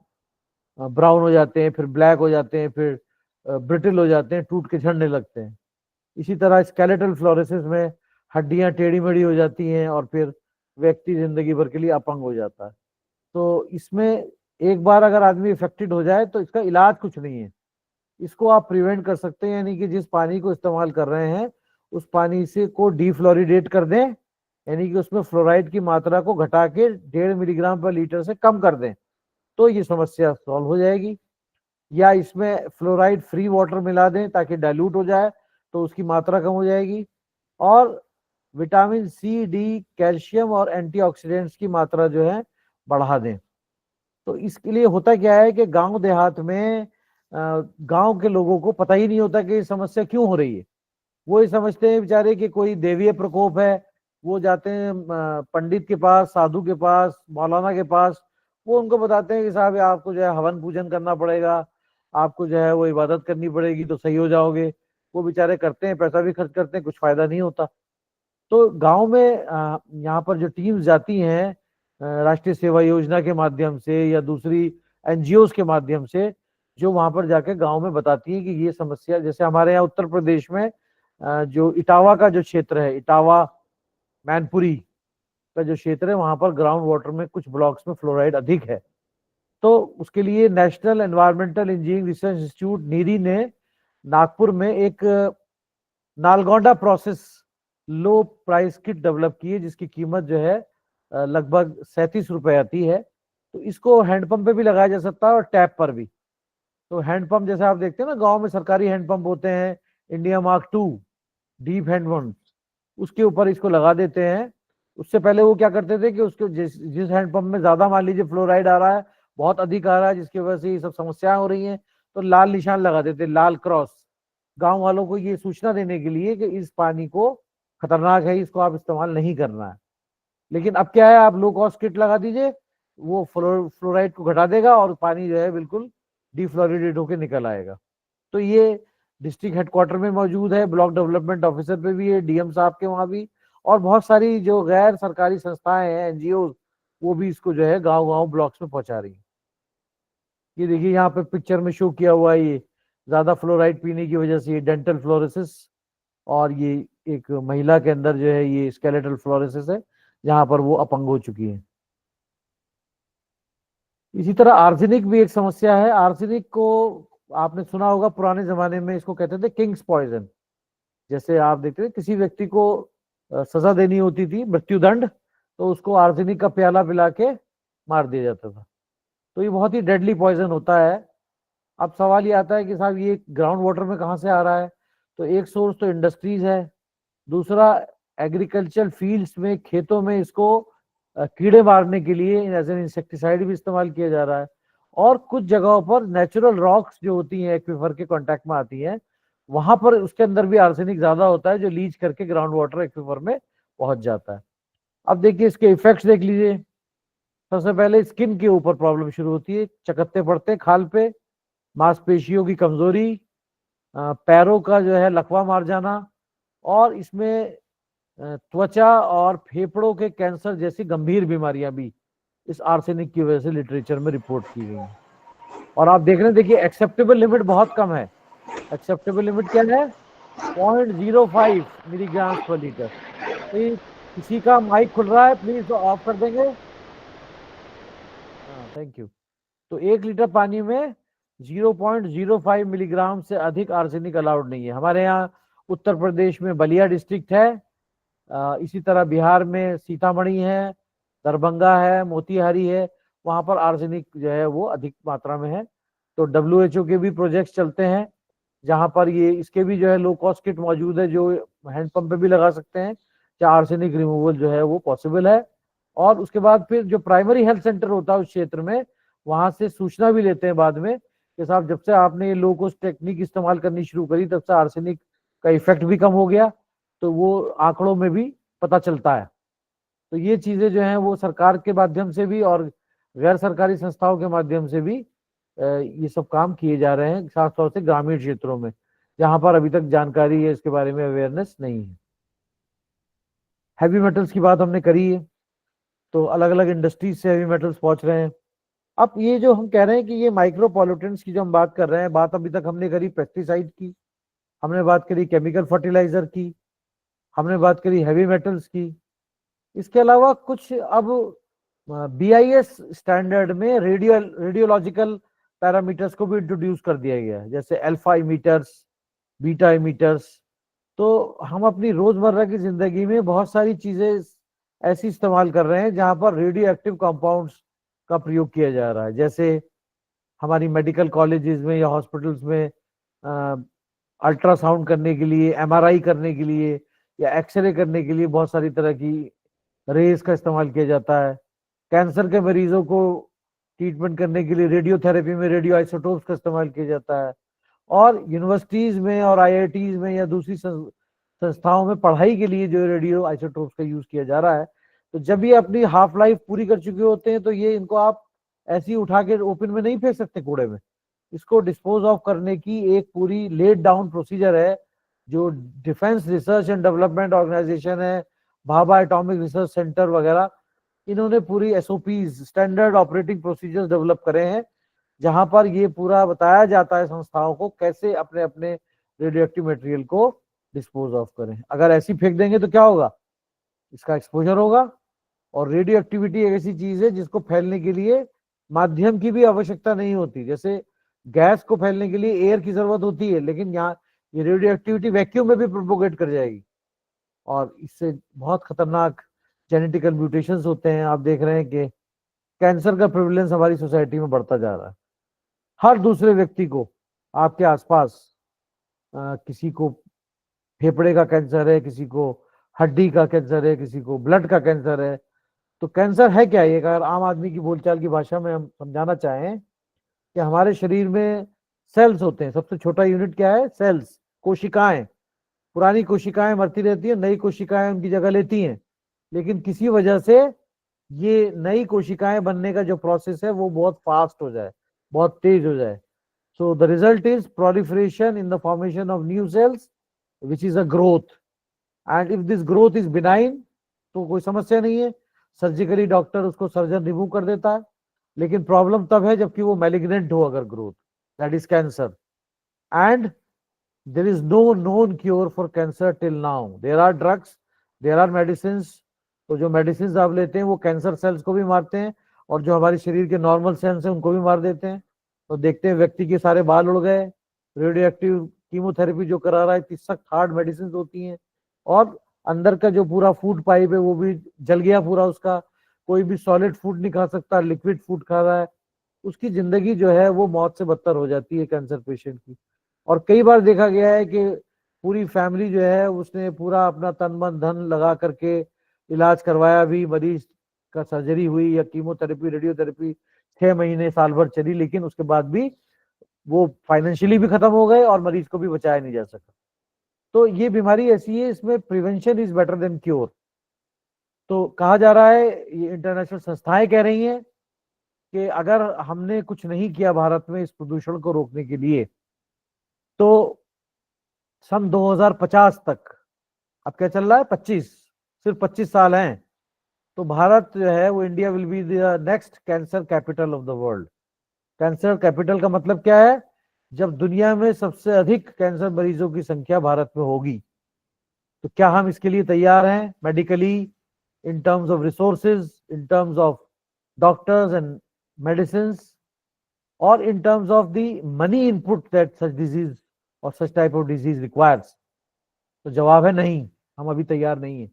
ब्राउन हो जाते हैं, फिर ब्लैक हो जाते हैं, फिर ब्रिटल हो जाते हैं, टूट के झड़ने लगते हैं। इसी तरह स्केलेटल फ्लोरोसिस में हड्डियां टेढ़ी मेढ़ी हो जाती हैं और फिर व्यक्ति जिंदगी भर के लिए अपंग हो जाता है। तो इसमें एक बार अगर आदमी इफेक्टेड हो जाए तो इसका इलाज कुछ नहीं है। इसको आप प्रिवेंट कर सकते हैं, यानी कि जिस पानी को इस्तेमाल कर रहे हैं उस पानी से को डीफ्लोरिडेट कर दें, यानी कि उसमें फ्लोराइड की मात्रा को घटा के 1.5 मिलीग्राम/लीटर से कम कर दें, तो ये समस्या सॉल्व हो जाएगी। या इसमें फ्लोराइड फ्री वाटर मिला दें ताकि डाइल्यूट हो जाए, तो उसकी मात्रा कम हो जाएगी। और विटामिन सी, डी, कैल्शियम और एंटीऑक्सीडेंट्स की मात्रा जो है बढ़ा दें। तो इसके लिए होता क्या है कि गांव देहात में गांव के लोगों को पता ही नहीं होता कि ये समस्या क्यों हो रही है। वो ये समझते हैं बेचारे कि कोई देवीय प्रकोप है। वो जाते हैं पंडित के पास, साधु के पास, मौलाना के पास। वो उनको बताते हैं कि साहब आपको जो है हवन पूजन करना पड़ेगा, आपको जो है वो इबादत करनी पड़ेगी तो सही हो जाओगे। वो बेचारे करते हैं, पैसा भी खर्च करते हैं, कुछ फायदा नहीं होता। तो गांव में यहाँ पर जो टीम्स जाती हैं राष्ट्रीय सेवा योजना के माध्यम से या दूसरी एनजीओ के माध्यम से, जो वहां पर जाके गांव में बताती हैं कि ये समस्या, जैसे हमारे यहाँ उत्तर प्रदेश में जो इटावा का जो क्षेत्र है, इटावा मैनपुरी का जो क्षेत्र है, वहां पर ग्राउंड वाटर में कुछ ब्लॉक्स में फ्लोराइड अधिक है। तो उसके लिए National Environmental Engineering Research Institute NEERI ने नागपुर में एक Nalgonda process low price kit develop की है, जिसकी कीमत जो है लगभग 37 रुपए आती है। तो इसको हैंडपंप पे भी लगाया जा सकता है और टैप पर भी। तो हैंडपंप जैसे आप देखते हैं ना, गांव में सरकारी हैंडपंप होते हैं, इंडिया मार्क 2 डीप हैंडपंप, उसके ऊपर इसको लगा देते हैं। उससे पहले वो क्या करते थे कि उसके जिस हैंडपंप में ज्यादा मान लीजिए फ्लोराइड आ रहा है, बहुत अधिक आ रहा है, जिसकी वजह से ये सब समस्याएं हो रही हैं, तो लाल निशान लगा देते, लाल क्रॉस, गांव वालों को ये सूचना देने के लिए कि इस पानी को खतरनाक है, इसको आप इस्तेमाल नहीं करना है। लेकिन अब क्या है, आप लो कॉस्ट किट लगा दीजिए, वो फ्लोराइड को घटा देगा और पानी जो है बिल्कुल डिफ्लोरिडेट होकर निकल आएगा। तो ये डिस्ट्रिक्ट हेडक्वार्टर में मौजूद है, ब्लॉक डेवलपमेंट ऑफिसर पे भी है, डीएम साहब के वहां भी, और बहुत सारी जो गैर सरकारी संस्थाएं हैं, एनजीओ, वो भी इसको जो है गांव गांव ब्लॉक्स में पहुंचा रही है। ये देखिए यहाँ पे पिक्चर में शो किया हुआ है, ये ज्यादा फ्लोराइड पीने की वजह से ये डेंटल फ्लोरोसिस, और ये एक महिला के अंदर जो है ये स्केलेटल फ्लोरोसिस है, जहां पर वो अपंग हो चुकी है। इसी तरह आर्सेनिक भी एक समस्या है। आर्सेनिक को आपने सुना होगा, पुराने जमाने में इसको कहते थे किंग्स पॉइजन। जैसे आप देखते थे किसी व्यक्ति को सजा देनी होती थी, मृत्युदंड, तो उसको आर्सेनिक का प्याला पिला के मार दिया जाता था। तो ये बहुत ही डेडली पॉइजन होता है। अब सवाल ये आता है कि साहब ये ग्राउंड वाटर में कहाँ से आ रहा है? तो एक सोर्स तो इंडस्ट्रीज है, दूसरा एग्रीकल्चर फील्ड्स में, खेतों में इसको कीड़े मारने के लिए एज एन इंसेक्टिसाइड भी इस्तेमाल किया जा रहा है। और कुछ जगहों पर नेचुरल रॉक्स जो होती हैं एक्वीफर के कांटेक्ट में आती हैं, वहां पर उसके अंदर भी आर्सेनिक ज्यादा होता है, जो लीच करके ग्राउंड वाटर एक्वीफर में पहुंच जाता है। अब देखिए इसके इफेक्ट्स देख लीजिए। सबसे पहले स्किन के ऊपर प्रॉब्लम शुरू होती है, चकत्ते पड़ते हैं खाल पे, मांसपेशियों की कमजोरी, पैरों का जो है लकवा मार जाना, और इसमें त्वचा और फेफड़ों के कैंसर जैसी गंभीर बीमारियां भी इस आर्सेनिक की वजह से लिटरेचर में रिपोर्ट की गई हैं। और आप देख रहे हैं, देखिए एक्सेप्टेबल लिमिट बहुत कम है। एक्सेप्टेबल लिमिट क्या है? 0.05 मिलीग्राम/लीटर। तो किसी का माइक खुल रहा है, प्लीज ऑफ कर देंगे। हाँ, थैंक यू। तो 1 लीटर पानी में 0.05 मिलीग्राम से अधिक आर्सेनिक अलाउड नहीं है। हमारे यहाँ उत्तर प्रदेश में बलिया डिस्ट्रिक्ट है, इसी तरह बिहार में सीतामढ़ी है, दरभंगा है, मोतिहारी है, वहां पर आर्सेनिक जो है वो अधिक मात्रा में है। तो WHO के भी प्रोजेक्ट्स चलते हैं, जहां पर ये इसके भी जो है लो कॉस्ट किट मौजूद है, जो हैंडपंप पे भी लगा सकते हैं, जहाँ आर्सेनिक रिमूवल जो है वो पॉसिबल है। और उसके बाद फिर जो प्राइमरी हेल्थ सेंटर होता है उस क्षेत्र में, वहां से सूचना भी लेते हैं बाद में कि साहब जब से आपने ये लो कॉस्ट टेक्निक इस्तेमाल करनी शुरू करी, तब से आर्सेनिक का इफेक्ट भी कम हो गया। तो वो आंकड़ों में भी पता चलता है। तो ये चीजें जो हैं वो सरकार के माध्यम से भी और गैर सरकारी संस्थाओं के माध्यम से भी ये सब काम किए जा रहे हैं, खासतौर से ग्रामीण क्षेत्रों में, जहां पर अभी तक जानकारी है, इसके बारे में अवेयरनेस नहीं है। हैवी मेटल्स की बात हमने करी है। तो अलग अलग इंडस्ट्रीज से हेवी मेटल्स पहुंच रहे हैं। अब ये जो हम कह रहे हैं कि ये माइक्रो पॉल्यूटेंट्स की जो हम बात कर रहे हैं, बात अभी तक हमने करी पेस्टिसाइड की, हमने बात करी केमिकल फर्टिलाइजर की, हमने बात करी हैवी मेटल्स की। इसके अलावा कुछ अब BIS स्टैंडर्ड में रेडियोलॉजिकल पैरामीटर्स को भी इंट्रोड्यूस कर दिया गया है, जैसे अल्फा इमीटर्स, बीटा इमीटर्स। तो हम अपनी रोजमर्रा की जिंदगी में बहुत सारी चीजें ऐसी इस्तेमाल कर रहे हैं जहां पर रेडियो एक्टिव कंपाउंड्स का प्रयोग किया जा रहा है। जैसे हमारी मेडिकल कॉलेजेस में या हॉस्पिटल्स में अल्ट्रासाउंड करने के लिए, MRI करने के लिए या एक्सरे करने के लिए बहुत सारी तरह की रेज का इस्तेमाल किया जाता है। कैंसर के मरीजों को ट्रीटमेंट करने के लिए रेडियोथेरेपी में रेडियो आइसोटोप्स का इस्तेमाल किया जाता है। और यूनिवर्सिटीज में और IITs में या दूसरी संस्थाओं में पढ़ाई के लिए जो रेडियो आइसोटोप्स का यूज किया जा रहा है। तो जब ये अपनी हाफ लाइफ पूरी कर चुके होते हैं तो ये इनको आप ऐसे ही उठा के ओपन में नहीं फेंक सकते कूड़े में। इसको डिस्पोज ऑफ करने की एक पूरी लेड डाउन प्रोसीजर है जो defence research and development organisation है, भाभा एटॉमिक रिसर्च सेंटर वगैरह, इन्होंने पूरी SOPs, standard operating procedures develop करे हैं, जहां पर ये पूरा बताया जाता है संस्थाओं को कैसे अपने अपने रेडियो एक्टिव मटेरियल को डिस्पोज ऑफ करें। अगर ऐसी फेंक देंगे तो क्या होगा, इसका एक्सपोजर होगा। और रेडियो एक्टिविटी एक ऐसी चीज है जिसको फैलने के लिए माध्यम की भी आवश्यकता नहीं होती। जैसे गैस को फैलने के लिए एयर की जरूरत होती है, लेकिन यहाँ ये रेडियो एक्टिविटी वैक्यूम में भी प्रोपोगेट कर जाएगी और इससे बहुत खतरनाक जेनेटिकल म्यूटेशंस होते हैं। आप देख रहे हैं कि कैंसर का प्रेवलेंस हमारी सोसाइटी में बढ़ता जा रहा है। हर दूसरे व्यक्ति को आपके आसपास किसी को फेफड़े का कैंसर है, किसी को हड्डी का कैंसर है, किसी को ब्लड का कैंसर है। तो कैंसर है क्या, ये अगर आम आदमी की बोलचाल की भाषा में हम समझाना चाहें कि हमारे शरीर में सेल्स होते हैं। सबसे छोटा यूनिट क्या है, सेल्स, कोशिकाएं। पुरानी कोशिकाएं मरती रहती है, नई कोशिकाएं उनकी जगह लेती हैं, लेकिन किसी वजह से ये नई कोशिकाएं बनने का जो प्रोसेस है वो बहुत फास्ट हो जाए, बहुत तेज हो जाए। So the result is proliferation in the formation of new cells, which is a growth. And if this growth is benign, तो कोई समस्या नहीं है, सर्जिकली डॉक्टर उसको सर्जन रिमूव कर देता है। लेकिन प्रॉब्लम तब है जबकि वो मैलिग्नेंट हो, अगर growth, that is cancer. And there is no known cure for cancer till now. There are drugs, there are medicines. तो जो मेडिसिन आप लेते हैं वो कैंसर सेल्स को भी मारते हैं और जो हमारे शरीर के नॉर्मल सेल्स हैं उनको भी मार देते हैं। तो देखते हैं व्यक्ति के सारे बाल उड़ गए, रेडियो एक्टिव कीमोथेरेपी जो करा रहा है, इतनी सख्त हार्ड मेडिसिन होती हैं, और अंदर का जो पूरा फूड पाइप है वो भी जल गया पूरा उसका। कोई भी सॉलिड फूड नहीं खा सकता, लिक्विड फूड खा रहा है, उसकी जिंदगी जो है वो मौत से बदतर हो जाती है कैंसर पेशेंट की। और कई बार देखा गया है कि पूरी फैमिली जो है उसने पूरा अपना तन मन धन लगा करके इलाज करवाया भी, मरीज का सर्जरी हुई या कीमोथेरेपी रेडियोथेरेपी 6 महीने साल भर चली, लेकिन उसके बाद भी वो फाइनेंशियली भी खत्म हो गए और मरीज को भी बचाया नहीं जा सका। तो ये बीमारी ऐसी है, इसमें prevention is better than cure. तो कहा जा रहा है, ये इंटरनेशनल संस्थाएं कह रही हैं कि अगर हमने कुछ नहीं किया भारत में इस प्रदूषण को रोकने के लिए, तो सन 2050 तक, अब क्या चल रहा है 25, सिर्फ 25 साल हैं, तो भारत जो है वो India will be the next cancer capital of the world. Cancer capital का मतलब क्या है, जब दुनिया में सबसे अधिक कैंसर मरीजों की संख्या भारत में होगी। तो क्या हम इसके लिए तैयार हैं medically, in terms of resources, in terms of doctors and medicine, और in terms of the money input that such disease और such type of disease requires? तो जवाब है नहीं, हम अभी तैयार नहीं है।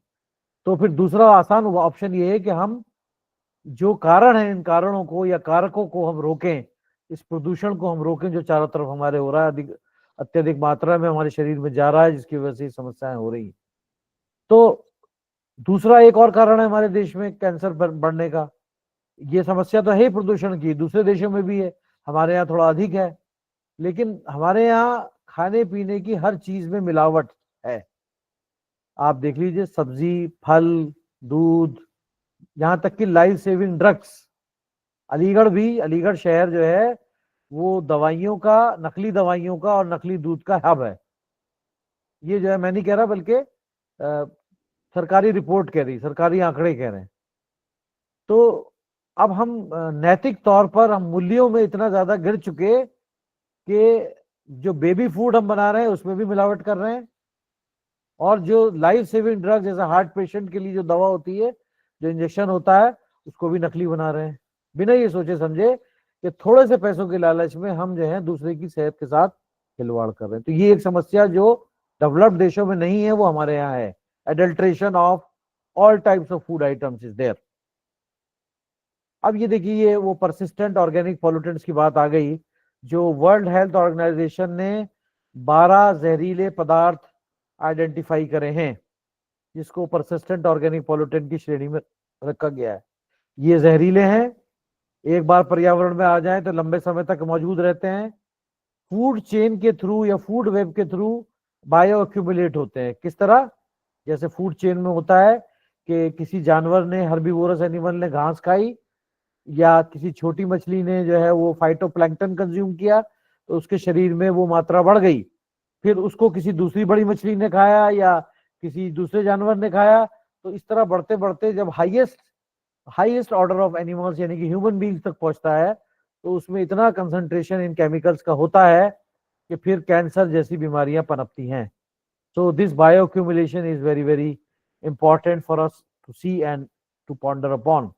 तो फिर दूसरा आसान ऑप्शन ये है कि हम जो कारण है, इन कारणों को या कारकों को हम रोकें, इस प्रदूषण को हम रोकें जो चारों तरफ हमारे हो रहा है, अत्यधिक मात्रा में हमारे शरीर में जा रहा है, जिसकी वजह से समस्याएं हो रही हैं। तो दूसरा एक और कारण है हमारे देश में कैंसर बढ़ने का। ये समस्या तो है ही प्रदूषण की, दूसरे देशों में भी है, हमारे यहाँ थोड़ा अधिक है, लेकिन हमारे यहाँ खाने पीने की हर चीज में मिलावट है। आप देख लीजिए, सब्जी, फल, दूध, यहाँ तक कि लाइफ सेविंग ड्रग्स। अलीगढ़ शहर जो है वो दवाइयों का, नकली दवाइयों का और नकली दूध का हब है। ये जो है, मैं नहीं कह रहा, बल्कि सरकारी रिपोर्ट कह रही, सरकारी आंकड़े कह रहे हैं। तो अब हम नैतिक तौर पर हम मूल्यों में इतना ज्यादा गिर चुके कि जो बेबी फूड हम बना रहे हैं उसमें भी मिलावट कर रहे हैं, और जो लाइफ सेविंग ड्रग जैसे हार्ट पेशेंट के लिए जो दवा होती है, जो इंजेक्शन होता है, उसको भी नकली बना रहे हैं, बिना ये सोचे समझे कि थोड़े से पैसों के लालच में हम जो है दूसरे की सेहत के साथ खिलवाड़ कर रहे हैं। तो ये एक समस्या जो डेवलप्ड देशों में नहीं है, वो हमारे यहाँ है। Adulteration of all types of food items is there. अब ये देखिए, ये वो परसिस्टेंट ऑर्गेनिक पॉल्यूटेंट्स की बात आ गई। जो वर्ल्ड हेल्थ ऑर्गेनाइजेशन ने 12 जहरीले पदार्थ आइडेंटिफाई करे हैं, जिसको परसिस्टेंट ऑर्गेनिक पॉल्यूटेंट की श्रेणी में रखा गया है। ये जहरीले हैं, एक बार पर्यावरण में आ जाए तो लंबे समय तक मौजूद रहते हैं, फूड चेन के थ्रू या फूड वेब के थ्रू बायो एक्यूमुलेट होते हैं। किस तरह? जैसे फूड चेन में होता है कि किसी जानवर ने, हर्बीवोरस एनिमल ने घास खाई, या किसी छोटी मछली ने जो है वो फाइटोप्लैंक्टन कंज्यूम किया, तो उसके शरीर में वो मात्रा बढ़ गई, फिर उसको किसी दूसरी बड़ी मछली ने खाया या किसी दूसरे जानवर ने खाया, तो इस तरह बढ़ते बढ़ते जब हाईएस्ट ऑर्डर ऑफ एनिमल्स यानी कि ह्यूमन बीइंग्स तक पहुंचता है, तो उसमें इतना कंसंट्रेशन इन केमिकल्स का होता है कि फिर कैंसर जैसी बीमारियां पनपती हैं। So this bioaccumulation is very very important for us to see and to ponder upon.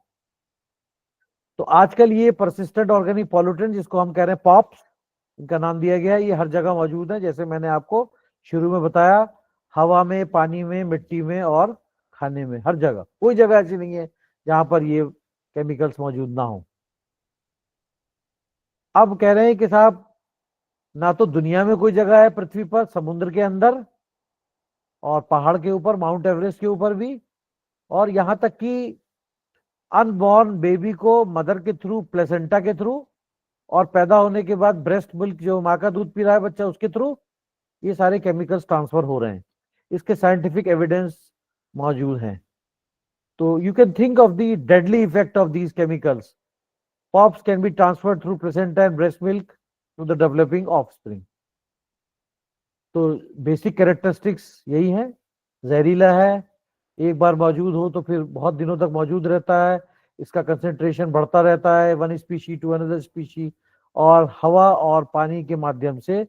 तो आजकल ये परसिस्टेंट ऑर्गेनिक पॉल्यूटेंट, जिसको हम कह रहे हैं पॉप्स, इनका नाम दिया गया है, ये हर जगह मौजूद है। जैसे मैंने आपको शुरू में बताया, हवा में, पानी में, मिट्टी में और खाने में, हर जगह। कोई जगह ऐसी नहीं है जहां पर ये केमिकल्स मौजूद ना हो। अब कह रहे हैं कि साहब, ना तो दुनिया में कोई जगह है पृथ्वी पर, समुद्र के अंदर और पहाड़ के ऊपर, माउंट एवरेस्ट के ऊपर भी, और यहां तक कि अनबॉर्न बेबी को मदर के थ्रू, प्लेसेंटा के थ्रू, और पैदा होने के बाद ब्रेस्ट मिल्क, जो माँ का दूध पी रहा है बच्चा, उसके थ्रू ये सारे केमिकल्स ट्रांसफर हो रहे हैं। इसके साइंटिफिक एविडेंस मौजूद हैं। तो you can think of the deadly effect of these chemicals. POPs can be transferred through placenta and breast milk to the developing offspring. तो बेसिक कैरेक्टरिस्टिक्स यही है। जहरीला है, एक बार मौजूद हो तो फिर बहुत दिनों तक मौजूद रहता है, इसका कंसेंट्रेशन बढ़ता रहता है one species to another species, और हवा और पानी के माध्यम से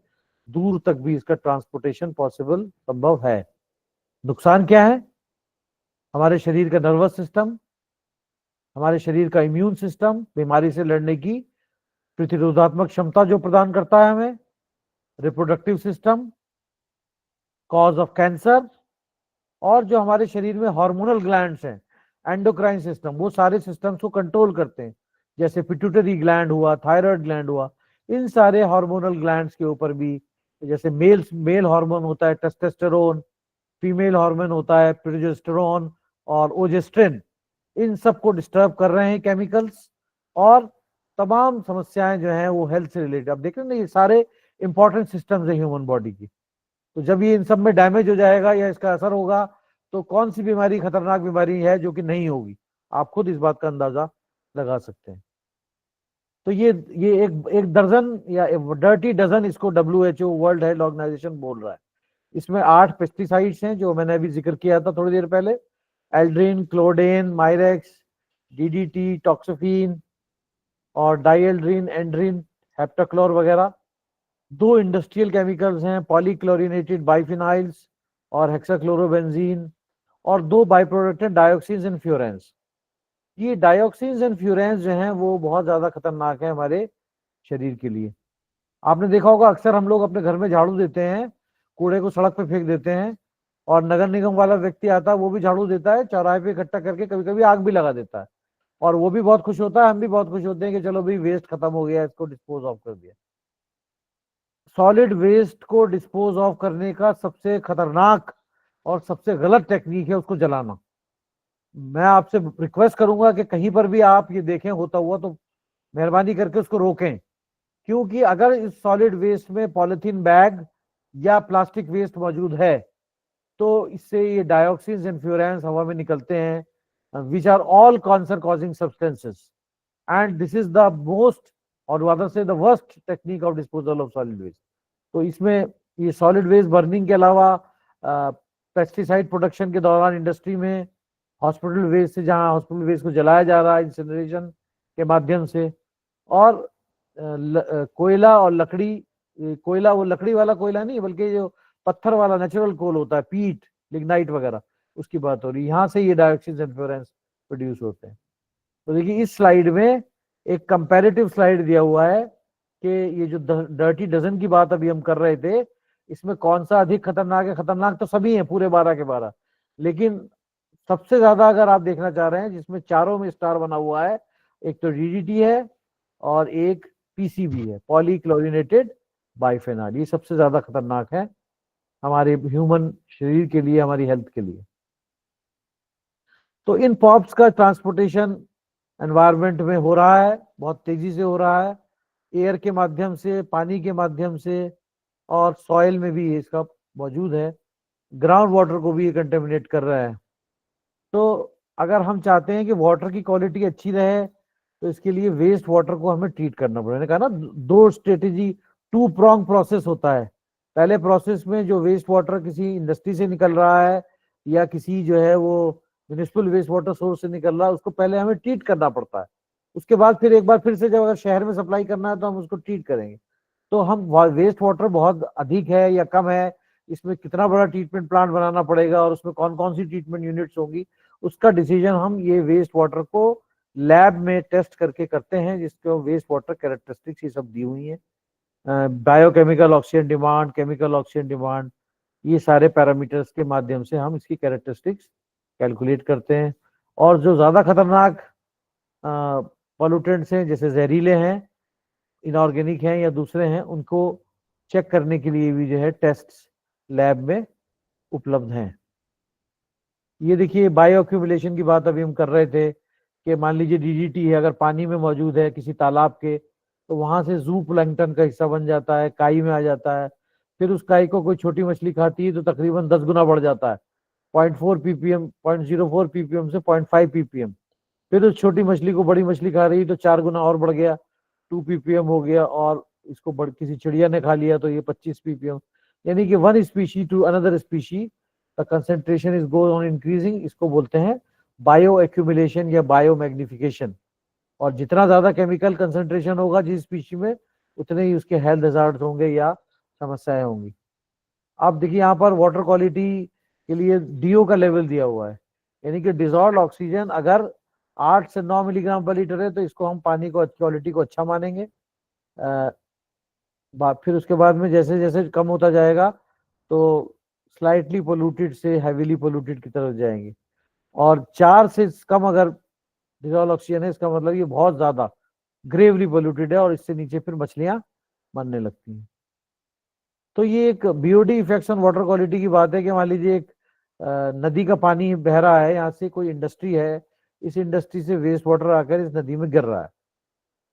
दूर तक भी इसका ट्रांसपोर्टेशन पॉसिबल, संभव है। नुकसान क्या है? हमारे शरीर का नर्वस सिस्टम, हमारे शरीर का इम्यून सिस्टम, बीमारी से लड़ने की प्रतिरोधात्मक क्षमता जो प्रदान करता है हमें, reproductive system, cause of cancer, और जो हमारे शरीर में हार्मोनल ग्लैंड्स हैं, एंडोक्राइन सिस्टम, वो सारे सिस्टम्स को कंट्रोल करते हैं। जैसे पिट्यूटरी ग्लैंड हुआ, थायराइड ग्लैंड हुआ, इन सारे हार्मोनल ग्लैंड्स के ऊपर भी, जैसे मेल हार्मोन होता है टेस्टोस्टेरोन, फीमेल हार्मोन होता है प्रोजेस्टेरोन और ओजेस्ट्रिन, इन सब को डिस्टर्ब कर रहे हैं केमिकल्स, और तमाम समस्याएं जो हैं वो हेल्थ से रिलेटेड। अब देख रहे हैं ना, ये सारे इंपॉर्टेंट सिस्टम्स है ह्यूमन बॉडी की। तो जब ये इन सब में डैमेज हो जाएगा या इसका असर होगा, तो कौन सी बीमारी खतरनाक बीमारी है जो कि नहीं होगी? आप खुद इस बात का अंदाजा लगा सकते हैं। तो ये एक दर्जन या डर्टी डजन, इसको WHO, वर्ल्ड हेल्थ ऑर्गेनाइजेशन, बोल रहा है। इसमें 8 पेस्टिसाइड्स हैं जो मैंने अभी जिक्र किया था थोड़ी देर पहले, एल्ड्रिन, क्लोडेन, मायरेक्स, DDT, टॉक्सोफिन और डाइएल्ड्रिन, एंड्रिन, हेप्टाक्लोर वगैरह। 2 इंडस्ट्रियल केमिकल्स हैं, पॉलीक्लोरिनेटेड बाइफिनाइल्स और हेक्साक्लोरोबेंजीन, और 2 बाई प्रोडक्ट हैं, डायोक्सिन्स एंड फ्यूरेंस। ये डायोक्सिन्स एंड फ्यूरेंस जो हैं वो बहुत ज्यादा खतरनाक है हमारे शरीर के लिए। आपने देखा होगा, अक्सर हम लोग अपने घर में झाड़ू देते हैं, कूड़े को सड़क पे फेंक देते हैं, और नगर निगम वाला व्यक्ति आता है, वो भी झाड़ू देता है, चौराहे पे इकट्ठा करके कभी कभी आग भी लगा देता है, और वो भी बहुत खुश होता है, हम भी बहुत खुश होते हैं कि चलो भाई वेस्ट खत्म हो गया, इसको डिस्पोज ऑफ कर दिया। सॉलिड वेस्ट को डिस्पोज ऑफ करने का सबसे खतरनाक और सबसे गलत टेक्निक है उसको जलाना। मैं आपसे रिक्वेस्ट करूंगा कि कहीं पर भी आप ये देखें होता हुआ तो मेहरबानी करके उसको रोकें, क्योंकि अगर इस सॉलिड वेस्ट में पॉलिथीन बैग या प्लास्टिक वेस्ट मौजूद है, तो इससे ये डायोक्सिन्स एंड फ्यूरेंस हवा में निकलते हैं, which are all cancer causing substances, and this is the most, और rather से the worst technique of disposal of solid waste. तो इसमें ये सॉलिड वेस्ट बर्निंग के अलावा पेस्टिसाइड प्रोडक्शन के दौरान इंडस्ट्री में हॉस्पिटल वेस्ट से, जहाँ हॉस्पिटल वेस्ट को जलाया जा रहा है इंसिनरेशन के माध्यम से, और कोयला और लकड़ी, कोयला वो लकड़ी वाला कोयला नहीं बल्कि जो पत्थर वाला नेचुरल कोल होता है, पीट, लिग्नाइट वगैरह, उसकी बात हो रही है। यहाँ से ये डायोक्सिन एंड फ्लोरेंस प्रोड्यूस होते हैं। तो देखिए इस स्लाइड में एक कंपैरेटिव स्लाइड दिया हुआ है कि ये जो डर्टी डजन की बात अभी हम कर रहे थे, इसमें कौन सा अधिक खतरनाक है। खतरनाक तो सभी हैं पूरे 12 के 12, लेकिन सबसे ज्यादा अगर आप देखना चाह रहे हैं जिसमें चारों में स्टार बना हुआ है, एक तो डीडीटी है और एक पीसीबी है, पॉलीक्लोरिनेटेड बाइफेनॉल। ये सबसे ज्यादा खतरनाक है हमारे ह्यूमन शरीर के लिए, हमारी हेल्थ के लिए। तो इन पॉप्स का ट्रांसपोर्टेशन एनवायरनमेंट में हो रहा है, बहुत तेजी से हो रहा है, एयर के माध्यम से, पानी के माध्यम से, और सॉइल में भी इसका मौजूद है। ग्राउंड वाटर को भी ये कंटेमिनेट कर रहा है। तो अगर हम चाहते हैं कि वाटर की क्वालिटी अच्छी रहे तो इसके लिए वेस्ट वाटर को हमें ट्रीट करना पड़ेगा। मैंने कहा ना, दो स्ट्रेटेजी, टू प्रॉन्ग प्रोसेस होता है। पहले प्रोसेस में जो वेस्ट वाटर किसी इंडस्ट्री से निकल रहा है या किसी जो है वो म्यूनिसिपल वेस्ट वाटर सोर्स से निकल रहा है, उसको पहले हमें ट्रीट करना पड़ता है। उसके बाद फिर एक बार फिर से जब अगर शहर में सप्लाई करना है तो हम उसको ट्रीट करेंगे। तो हम वेस्ट वाटर बहुत अधिक है या कम है, इसमें कितना बड़ा ट्रीटमेंट प्लांट बनाना पड़ेगा और उसमें कौन कौन सी ट्रीटमेंट यूनिट्स होंगी, उसका डिसीजन हम ये वेस्ट वाटर को लैब में टेस्ट करके करते हैं, जिसको वेस्ट वाटर कैरेक्टरिस्टिक्स ये सब दी हुई है। Biochemical oxygen demand, chemical oxygen demand, ये सारे पैरामीटर्स के माध्यम से हम इसकी कैरेक्टरिस्टिक्स कैलकुलेट करते हैं। और जो ज्यादा खतरनाक पॉल्यूटेंट्स हैं, जैसे जहरीले हैं, इनऑर्गेनिक हैं या दूसरे हैं, उनको चेक करने के लिए भी जो है टेस्ट लैब में उपलब्ध हैं। ये देखिए बायो एक्यूमुलेशन की बात अभी हम कर रहे थे कि मान लीजिए डीडीटी है, अगर पानी में मौजूद है किसी तालाब के, तो वहां से जू प्लैंक्टन का हिस्सा बन जाता है, काई में आ जाता है। फिर उस काई को कोई छोटी मछली खाती है तो तकरीबन 10 गुना बढ़ जाता है, 0.4 पीपीएम, 0.04 पीपीएम से 0.5 पीपीएम। फिर उस छोटी मछली को बड़ी मछली खा रही तो 4 गुना और बढ़ गया, 2 पीपीएम हो गया। और इसको किसी चिड़िया ने खा लिया तो ये 25 पीपीएम। यानी कि one species to another species the concentration is goes on increasing. इसको बोलते हैं बायो एक्यूमुलेशन या बायो मैग्निफिकेशन। और जितना ज्यादा केमिकल कंसेंट्रेशन होगा जिस स्पीशी में, उतने ही उसके हेल्थ हजार्ड होंगे या समस्याएं होंगी। आप देखिए यहाँ पर वाटर क्वालिटी के लिए डीओ का लेवल दिया हुआ है, यानी कि डिजॉल्व ऑक्सीजन अगर 8 से 9 मिलीग्राम पर लीटर है तो इसको हम पानी को क्वालिटी को अच्छा मानेंगे। फिर उसके बाद में जैसे जैसे कम होता जाएगा तो स्लाइटली पोल्यूटेड से हैवीली पोल्यूटेड की तरफ जाएंगे। और 4 से कम अगर डिजॉल्व ऑक्सीजन है, इसका मतलब ये बहुत ज्यादा ग्रेवली पोल्यूटेड है और इससे नीचे फिर मछलियां मरने लगती हैं। तो ये एक BOD effects on water quality की बात है कि मान लीजिए एक नदी का पानी बह रहा है, यहाँ से कोई इंडस्ट्री है, इस इंडस्ट्री से वेस्ट वाटर आकर इस नदी में गिर रहा है,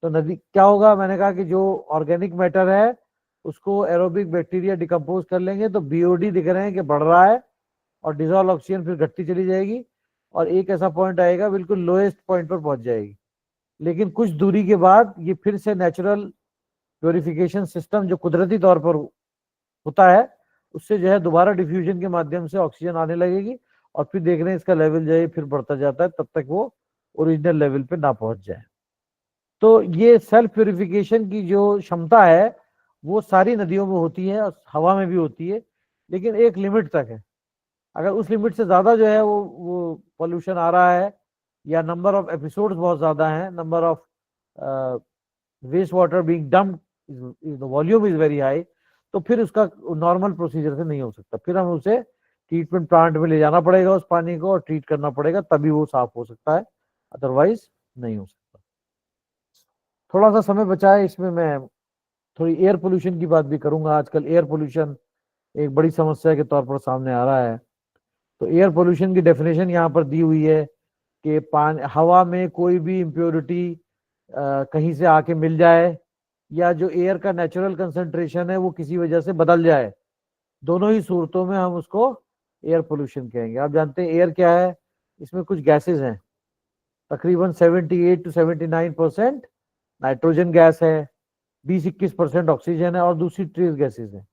तो नदी क्या होगा, मैंने कहा कि जो ऑर्गेनिक मैटर है उसको एरोबिक बैक्टीरिया डिकम्पोज कर लेंगे, तो बीओडी दिख रहे हैं कि बढ़ रहा है और डिजॉल्व ऑक्सीजन फिर घटती चली जाएगी और एक ऐसा पॉइंट आएगा बिल्कुल लोएस्ट पॉइंट पर पहुंच जाएगी। लेकिन कुछ दूरी के बाद ये फिर से नेचुरल प्योरिफिकेशन सिस्टम जो कुदरती तौर पर होता है, उससे जो है दोबारा डिफ्यूजन के माध्यम से ऑक्सीजन आने लगेगी और फिर देख रहे हैं इसका लेवल जो है फिर बढ़ता जाता है, तब तक वो ओरिजिनल लेवल पे ना पहुंच जाए। तो ये सेल्फ प्योरिफिकेशन की जो क्षमता है वो सारी नदियों में होती है और हवा में भी होती है, लेकिन एक लिमिट तक है। अगर उस लिमिट से ज्यादा जो है वो पोल्यूशन आ रहा है या नंबर ऑफ एपिसोड्स बहुत ज्यादा है, number of waste water being dumped, the volume is very high, तो फिर उसका नॉर्मल प्रोसीजर से नहीं हो सकता। फिर हम उसे ट्रीटमेंट प्लांट में ले जाना पड़ेगा उस पानी को और ट्रीट करना पड़ेगा, तभी वो साफ हो सकता है, अदरवाइज नहीं हो सकता। थोड़ा सा समय बचा है, इसमें मैं थोड़ी एयर पोल्यूशन की बात भी करूंगा। आजकल एयर पोल्यूशन एक बड़ी समस्या के तौर पर सामने आ रहा है। तो एयर पोल्यूशन की डेफिनेशन यहाँ पर दी हुई है कि हवा में कोई भी इम्प्योरिटी कहीं से आके मिल जाए या जो एयर का नेचुरल कंसंट्रेशन है वो किसी वजह से बदल जाए, दोनों ही सूरतों में हम उसको एयर पोल्यूशन कहेंगे। आप जानते हैं एयर क्या है, इसमें कुछ गैसेस हैं, तकरीबन 78 to 79% नाइट्रोजन गैस है, 20-21% ऑक्सीजन है और दूसरी ट्रेस गैसेस है।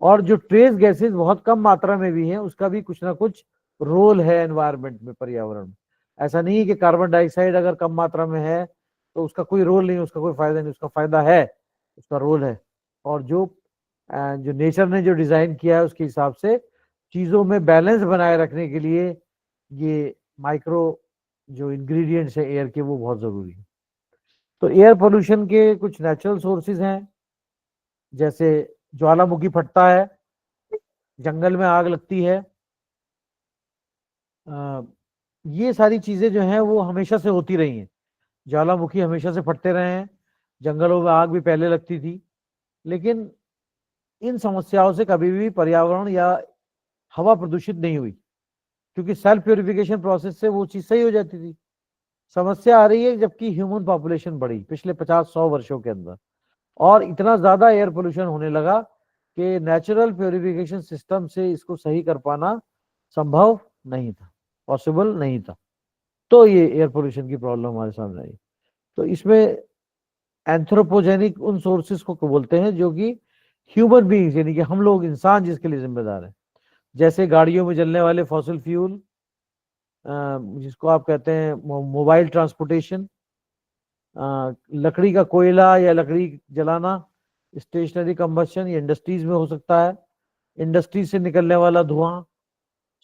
और जो ट्रेस गैसेस बहुत कम मात्रा में भी हैं उसका भी कुछ ना कुछ रोल है एनवायरनमेंट में, पर्यावरण में। ऐसा नहीं है कि कार्बन डाइऑक्साइड अगर कम मात्रा में है तो उसका कोई रोल नहीं, उसका कोई फायदा नहीं, उसका फायदा है, उसका रोल है। और जो नेचर ने जो डिजाइन किया है उसके हिसाब से चीजों में बैलेंस बनाए रखने के लिए ये माइक्रो जो इंग्रेडिएंट्स है एयर के वो बहुत जरूरी है। तो एयर पोल्यूशन के कुछ नेचुरल सोर्सेज हैं, जैसे ज्वालामुखी फटता है, जंगल में आग लगती है। ये सारी चीजें जो हैं वो हमेशा से होती रही हैं। ज्वालामुखी हमेशा से फटते रहे हैं, जंगलों में आग भी पहले लगती थी। लेकिन इन समस्याओं से कभी भी पर्यावरण या हवा प्रदूषित नहीं हुई, क्योंकि सेल्फ प्योरिफिकेशन प्रोसेस से वो चीज सही हो जाती थी। समस्या आ रही है जबकि ह्यूमन पॉपुलेशन बढ़ी पिछले 50-100 वर्षों के अंदर, और इतना ज्यादा एयर पोल्यूशन होने लगा कि नेचुरल प्योरिफिकेशन सिस्टम से इसको सही कर पाना संभव नहीं था, पॉसिबल नहीं था। तो ये एयर पोल्यूशन की प्रॉब्लम हमारे सामने आई। तो इसमें एंथ्रोपोजेनिक उन सोर्सेस को बोलते हैं जो कि ह्यूमन बीइंग्स यानी कि हम लोग इंसान जिसके लिए जिम्मेदार हैं। जैसे गाड़ियों में जलने वाले फॉसिल फ्यूल, जिसको आप कहते हैं मोबाइल ट्रांसपोर्टेशन, लकड़ी का कोयला या लकड़ी जलाना, स्टेशनरी कंबशन ये इंडस्ट्रीज में हो सकता है, इंडस्ट्रीज से निकलने वाला धुआं,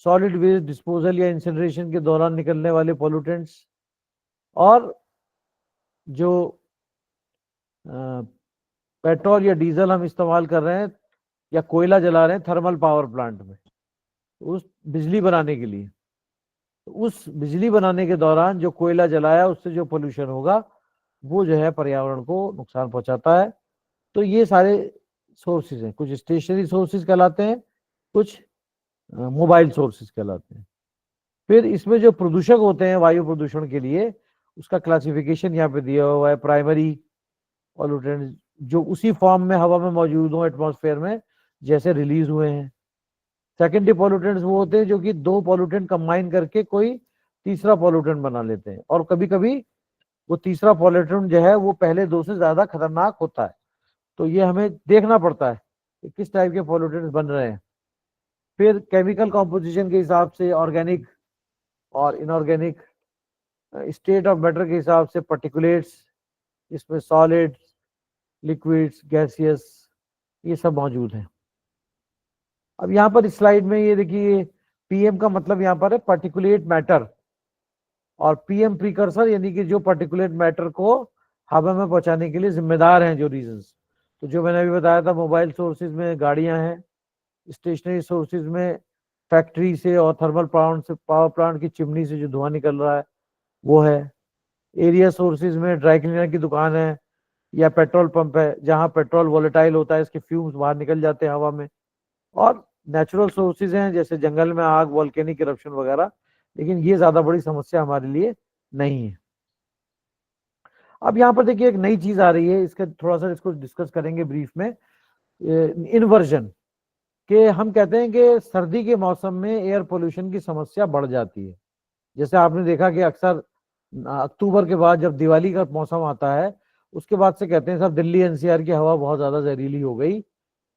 सॉलिड वेस्ट डिस्पोजल या इंसिनरेशन के दौरान निकलने वाले पोल्यूटेंट्स, और जो पेट्रोल या डीजल हम इस्तेमाल कर रहे हैं या कोयला जला रहे हैं थर्मल पावर प्लांट में उस बिजली बनाने के लिए, उस बिजली बनाने के दौरान जो कोयला जलाया उससे जो पोल्यूशन होगा वो जो है पर्यावरण को नुकसान पहुंचाता है। तो ये सारे सोर्सेज हैं, कुछ स्टेशनरी सोर्सेज कहलाते हैं, कुछ मोबाइल सोर्सेज कहलाते हैं। फिर इसमें जो प्रदूषक होते हैं वायु प्रदूषण के लिए, उसका क्लासिफिकेशन यहाँ पे दिया हुआ है। प्राइमरी पॉल्यूटेंट जो उसी फॉर्म में हवा में मौजूद हो एटमॉस्फेयर में जैसे रिलीज हुए हैं। सेकेंडरी पॉल्यूटेंट्स वो होते हैं जो कि दो पॉल्यूटेंट कंबाइन करके कोई तीसरा पॉल्यूटेंट बना लेते हैं, और कभी कभी वो तीसरा पॉल्यूटेंट जो है वो पहले दो से ज्यादा खतरनाक होता है। तो ये हमें देखना पड़ता है कि किस टाइप के पॉल्यूटेंट्स बन रहे हैं। फिर केमिकल कॉम्पोजिशन के हिसाब से ऑर्गेनिक और इनऑर्गेनिक, स्टेट ऑफ मैटर के हिसाब से पर्टिकुलेट्स, इसमें सॉलिड, लिक्विड्स, गैसियस, ये सब मौजूद हैं। अब यहाँ पर स्लाइड में ये देखिए पीएम का मतलब यहाँ पर है पर्टिकुलेट मैटर, और पीएम प्रीकर्सर यानी कि जो पर्टिकुलेट मैटर को हवा में पहुंचाने के लिए जिम्मेदार हैं जो रीजंस। तो जो मैंने अभी बताया था, मोबाइल सोर्सेज में गाड़ियां हैं, स्टेशनरी सोर्सेज में फैक्ट्री से और थर्मल प्लांट से, पावर प्लांट की चिमनी से जो धुआं निकल रहा है वो है। एरिया सोर्सेज में ड्राई क्लीनर की दुकान है या पेट्रोल पंप है जहां पेट्रोल वोलेटाइल होता है, इसके फ्यूम्स बाहर निकल जाते हैं हवा में। और नेचुरल सोर्सेज हैं जैसे जंगल में आग, वोल्केनिक इरप्शन वगैरह, लेकिन ये ज्यादा बड़ी समस्या हमारे लिए नहीं है। अब यहाँ पर देखिए एक नई चीज आ रही है, इसका थोड़ा सा इसको डिस्कस करेंगे ब्रीफ में। इन्वर्जन के हम कहते हैं कि सर्दी के मौसम में एयर पोल्यूशन की समस्या बढ़ जाती है। जैसे आपने देखा कि अक्सर अक्टूबर के बाद जब दिवाली का मौसम आता है उसके बाद से कहते हैं सब दिल्ली एनसीआर की हवा बहुत ज्यादा जहरीली हो गई,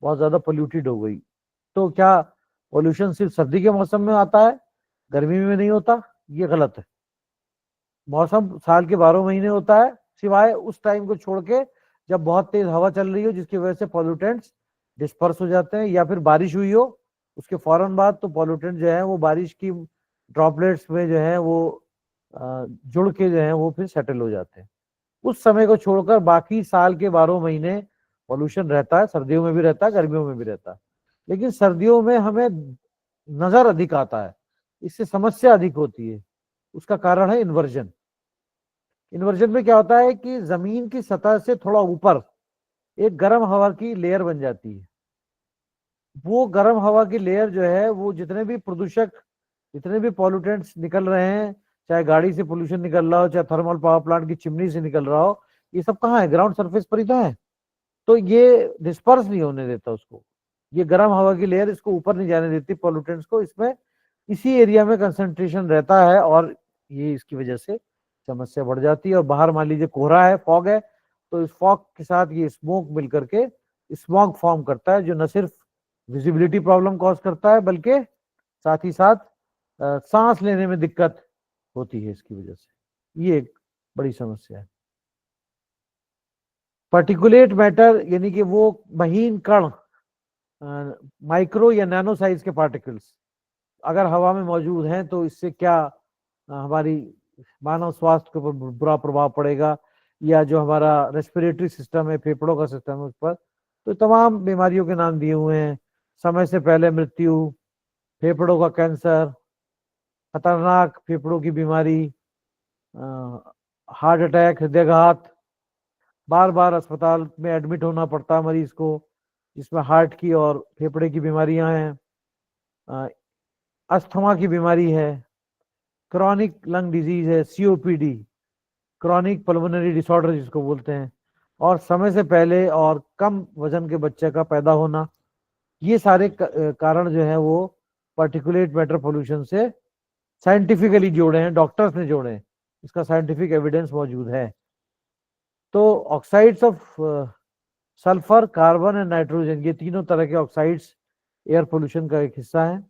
बहुत ज्यादा पोल्यूटेड हो गई। तो क्या पोल्यूशन सिर्फ सर्दी के मौसम में आता है, गर्मी में नहीं होता? ये गलत है। मौसम साल के 12 महीने होता है, सिवाय उस टाइम को छोड़ के जब बहुत तेज हवा चल रही हो जिसकी वजह से पॉल्यूटेंट्स डिस्पर्स हो जाते हैं, या फिर बारिश हुई हो उसके फौरन बाद, तो पॉल्यूटेंट जो है वो बारिश की ड्रॉपलेट्स में जो है वो जुड़ के जो है वो फिर सेटल हो जाते हैं। उस समय को छोड़कर बाकी साल के 12 महीने पॉल्यूशन रहता है, सर्दियों में भी रहता है, गर्मियों में भी रहता है। लेकिन सर्दियों में हमें नजर अधिक आता है, इससे समस्या अधिक होती है। उसका कारण है इन्वर्जन। इन्वर्जन में क्या होता है कि जमीन की सतह से थोड़ा ऊपर एक गर्म हवा की लेयर बन जाती है। वो गर्म हवा की लेयर जो है वो जितने भी प्रदूषक, जितने भी पॉल्यूटेंट्स निकल रहे हैं, चाहे गाड़ी से पोल्यूशन निकल रहा हो, चाहे थर्मल पावर प्लांट की चिमनी से निकल रहा हो, ये सब कहाँ है? ग्राउंड सरफेस पर ही तो है। तो ये डिस्पर्स नहीं होने देता उसको, ये गर्म हवा की लेयर इसको ऊपर नहीं जाने देती पॉल्यूटेंट्स को, इसमें इसी एरिया में कंसंट्रेशन रहता है, और ये इसकी वजह से समस्या बढ़ जाती है। और बाहर मान लीजिए कोहरा है, फॉग है, तो इस फॉग के साथ ये स्मोक मिल करके स्मॉग फॉर्म करता है, जो न सिर्फ विजिबिलिटी प्रॉब्लम कॉज करता है बल्कि साथ ही साथ सांस लेने में दिक्कत होती है इसकी वजह से। ये एक बड़ी समस्या है। पार्टिकुलेट मैटर यानी कि वो महीन कण, माइक्रो या नैनो साइज के पार्टिकल्स अगर हवा में मौजूद हैं तो इससे क्या हमारी मानव स्वास्थ्य के ऊपर बुरा प्रभाव पड़ेगा, या जो हमारा रेस्पिरेटरी सिस्टम है, फेफड़ों का सिस्टम है, उस पर। तो तमाम बीमारियों के नाम दिए हुए हैं। समय से पहले मृत्यु, फेफड़ों का कैंसर, खतरनाक फेफड़ों की बीमारी, हार्ट अटैक, हृदयघात, बार बार अस्पताल में एडमिट होना पड़ता है मरीज को जिसमें हार्ट की और फेफड़े की बीमारियां हैं, अस्थमा की बीमारी है, क्रॉनिक लंग डिजीज है, सीओपीडी, क्रॉनिक पल्मोनरी डिसऑर्डर जिसको बोलते हैं, और समय से पहले और कम वजन के बच्चे का पैदा होना। ये सारे कारण जो है वो पार्टिकुलेट मैटर पोल्यूशन से साइंटिफिकली जोड़े हैं, डॉक्टर्स ने जोड़े हैं, इसका साइंटिफिक एविडेंस मौजूद है। तो oxides of sulphur, carbon and nitrogen, ये तीनों तरह के ऑक्साइड्स एयर पोल्यूशन का एक हिस्सा है।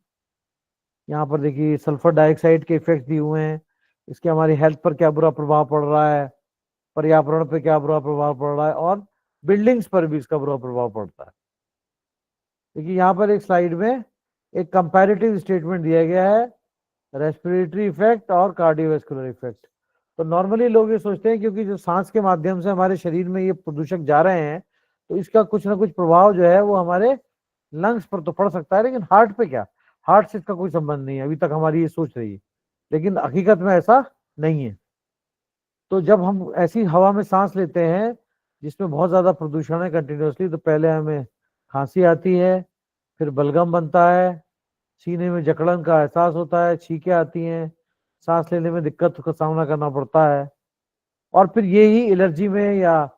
यहाँ पर देखिए सल्फर डाइऑक्साइड के इफेक्ट दिए हुए हैं, इसके हमारी हेल्थ पर क्या बुरा प्रभाव पड़ रहा है, पर्यावरण पर क्या बुरा प्रभाव पड़ रहा है, और बिल्डिंग्स पर भी इसका बुरा प्रभाव पड़ता है। देखिए यहाँ पर एक स्लाइड में एक कंपैरेटिव स्टेटमेंट दिया गया है, रेस्पिरेटरी इफेक्ट और कार्डियोवैस्कुलर इफेक्ट। तो नॉर्मली लोग ये सोचते हैं क्योंकि जो सांस के माध्यम से हमारे शरीर में ये प्रदूषक जा रहे हैं तो इसका कुछ ना कुछ प्रभाव जो है वो हमारे लंग्स पर तो पड़ सकता है, लेकिन हार्ट पे क्या, हार्ट से इसका कोई संबंध नहीं है, अभी तक हमारी ये सोच रही है, लेकिन हकीकत में ऐसा नहीं है। तो जब हम ऐसी हवा में सांस लेते हैं जिसमें बहुत ज्यादा प्रदूषण है कंटिन्यूसली, तो पहले हमें खांसी आती है, फिर बलगम बनता है, सीने में जकड़न का एहसास होता है, छींकें आती हैं, सांस लेने में दिक्कत का सामना करना पड़ता है, और फिर यही एलर्जी में या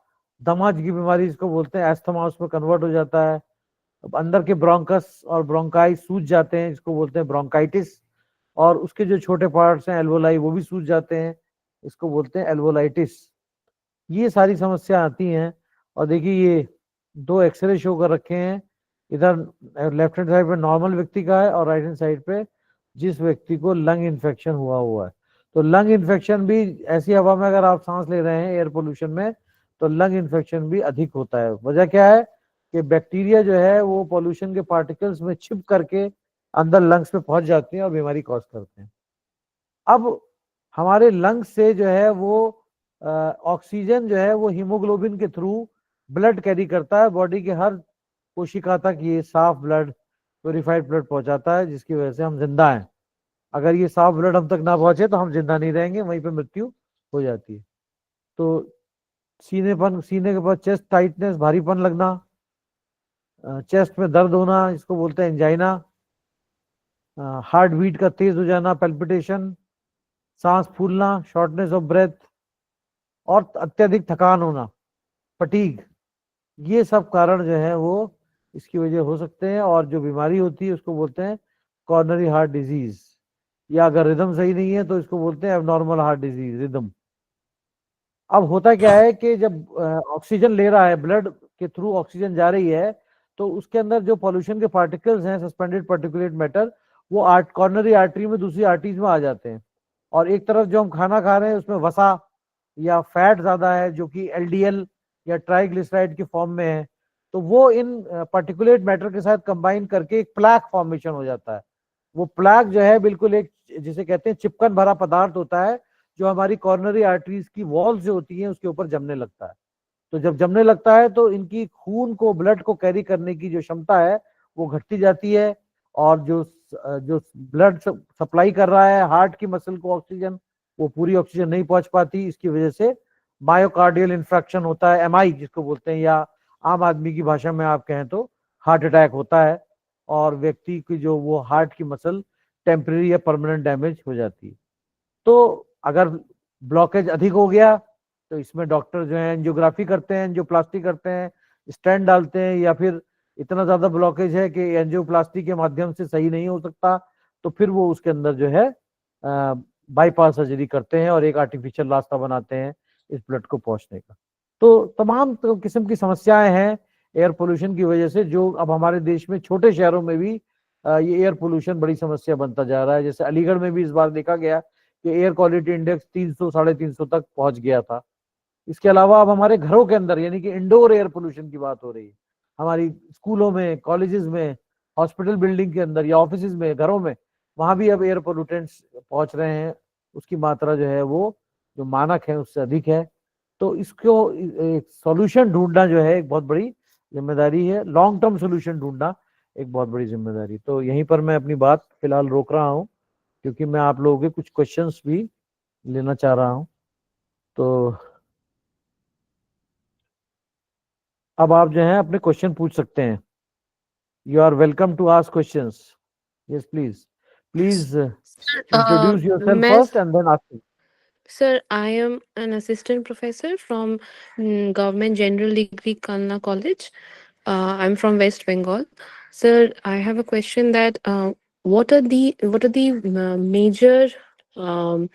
दमा की बीमारी जिसको बोलते हैं एस्थमा, उसमें कन्वर्ट हो जाता है। अब अंदर के ब्रोंकस और ब्रोंकाई सूज जाते हैं जिसको बोलते हैं ब्रोंकाइटिस, और उसके जो छोटे पार्ट्स हैं एल्वोलाई वो भी सूज जाते हैं, इसको बोलते हैं एल्वोलाइटिस। ये सारी समस्या आती हैं। और देखिए ये दो एक्सरे शो कर रखे हैं, इधर लेफ्ट हैंड साइड पे नॉर्मल व्यक्ति का है और राइट हैंड साइड पे जिस व्यक्ति को लंग इन्फेक्शन हुआ है। तो लंग इन्फेक्शन भी ऐसी हवा में अगर आप सांस ले रहे हैं एयर पोल्यूशन में तो लंग इन्फेक्शन भी अधिक होता है। वजह क्या है कि बैक्टीरिया जो है वो पोल्यूशन के पार्टिकल्स में छिप करके अंदर लंग्स में पहुंच जाते हैं और बीमारी कॉज करते हैं। अब हमारे लंग्स से जो है वो ऑक्सीजन जो है वो हीमोग्लोबिन के थ्रू ब्लड कैरी करता है, बॉडी के हर कोशिका तक ये साफ ब्लड, प्योरीफाइड ब्लड पहुंचाता है, जिसकी वजह से हम जिंदा हैं। अगर ये साफ ब्लड हम तक ना पहुंचे तो हम जिंदा नहीं रहेंगे, वहीं पे मृत्यु हो जाती है। तो सीने के पास चेस्ट टाइटनेस, भारीपन लगना, चेस्ट में दर्द होना इसको बोलते हैं एंजाइना, हार्ट बीट का तेज हो जाना, पैल्पिटेशन, सांस फूलना, शॉर्टनेस ऑफ ब्रेथ, और अत्यधिक थकान होना, फटीग, ये सब कारण जो है वो इसकी वजह हो सकते हैं। और जो बीमारी होती है उसको बोलते हैं कॉर्नरी हार्ट डिजीज, या अगर रिदम सही नहीं है तो इसको बोलते हैं एबनॉर्मल हार्ट डिजीज, रिदम। अब होता क्या है कि जब ऑक्सीजन ले रहा है, ब्लड के थ्रू ऑक्सीजन जा रही है, तो उसके अंदर जो पॉल्यूशन के पार्टिकल्स हैं, सस्पेंडेड पार्टिकुलेट मैटर, वो कॉर्नरी आर्टरी में, दूसरी आर्टरीज में आ जाते हैं। और एक तरफ जो हम खाना खा रहे हैं उसमें वसा या फैट ज्यादा है जो कि एलडीएल या ट्राइग्लिसराइड के फॉर्म में है, तो वो इन पार्टिकुलेट मैटर के साथ कंबाइन करके एक प्लैक फॉर्मेशन हो जाता है। वो प्लैक जो है बिल्कुल एक जिसे कहते हैं चिपकन भरा पदार्थ होता है जो हमारी कॉर्नरी आर्टरीज की वॉल्स जो होती हैं उसके ऊपर जमने लगता है। तो जब जमने लगता है तो इनकी खून को, ब्लड को कैरी करने की जो क्षमता है वो घटती जाती है, और जो ब्लड सप्लाई कर रहा है हार्ट की मसल को ऑक्सीजन, वो पूरी ऑक्सीजन नहीं पहुंच पाती। इसकी वजह से मायोकार्डियल इंफ्रैक्शन होता है, एमआई जिसको बोलते हैं, या आम आदमी की भाषा में आप कहें तो हार्ट अटैक होता है, और व्यक्ति की जो वो हार्ट की मसल टेम्परेरी या परमानेंट डैमेज हो जाती है। तो अगर ब्लॉकेज अधिक हो गया तो इसमें डॉक्टर जो है एंजियोग्राफी करते हैं, एंजियोप्लास्टी करते हैं, स्टेंट डालते हैं, या फिर इतना ज्यादा ब्लॉकेज है कि एंजियोप्लास्टी के माध्यम से सही नहीं हो सकता तो फिर वो उसके अंदर जो है बाईपास सर्जरी करते हैं और एक आर्टिफिशियल रास्ता बनाते हैं इस ब्लड को पहुंचने का। तो तमाम किस्म की समस्याएं हैं एयर पोल्यूशन की वजह से, जो अब हमारे देश में छोटे शहरों में भी ये एयर पोल्यूशन बड़ी समस्या बनता जा रहा है। जैसे अलीगढ़ में भी इस बार देखा गया कि एयर क्वालिटी इंडेक्स 300 350 तक पहुंच गया था। इसके अलावा अब हमारे घरों के अंदर यानी कि इंडोर एयर पोल्यूशन की बात हो रही है। हमारी स्कूलों में, कॉलेजेस में, हॉस्पिटल बिल्डिंग के अंदर या ऑफिस में, घरों में, वहां भी अब एयर पोल्यूटेंट्स पहुंच रहे हैं। उसकी मात्रा जो है वो जो मानक है उससे अधिक है। तो इसको एक सॉल्यूशन ढूंढना जो है एक बहुत बड़ी जिम्मेदारी है। लॉन्ग टर्म सॉल्यूशन ढूंढना एक बहुत बड़ी जिम्मेदारी। तो यहीं पर मैं अपनी बात फिलहाल रोक रहा हूँ, क्योंकि मैं आप लोगों के कुछ क्वेश्चंस भी लेना चाह रहा हूँ। तो अब आप जो है अपने क्वेश्चन पूछ सकते हैं। You are welcome to ask questions. Yes please, please Uh, introduce yourself Miss, first and then ask. sir, I am an assistant professor from Government General Degree Kalna College. I'm from West Bengal. Sir, I have a question that what are the major um,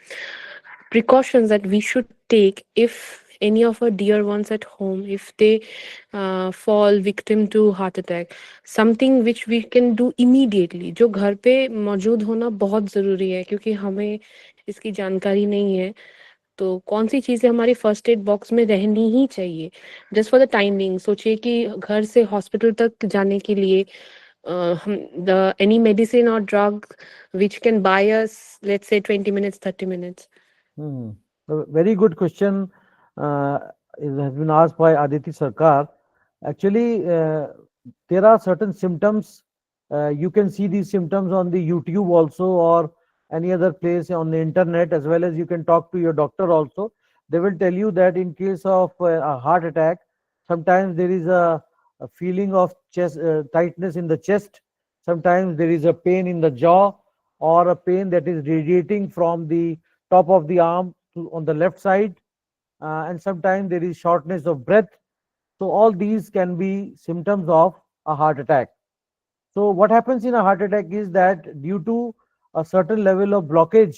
precautions that we should take if any of our dear ones at home, if they fall victim to heart attack, something which we can do immediately, जो घर पे मौजूद होना बहुत ज़रूरी है क्योंकि हमें इसकी जानकारी नहीं है। तो कौन सी चीज़ें हमारी फर्स्ट एड बॉक्स में रहनी ही चाहिए जस्ट फॉर द टाइमिंग। सोचिए कि घर से हॉस्पिटल तक जाने के लिए हम द एनी मेडिसिन और drug which can by us let's say 20 minutes 30 minutes। Very good question has been asked by Aditi Sarkar. Actually, there are certain symptoms. You can see these symptoms on the YouTube also, or any other place on the internet, as well as you can talk to your doctor also. They will tell you that in case of a heart attack, sometimes there is a feeling of chest tightness in the chest. Sometimes there is a pain in the jaw, or a pain that is radiating from the top of the arm on the left side, and sometimes there is shortness of breath. So all these can be symptoms of a heart attack. So what happens in a heart attack is that due to a certain level of blockage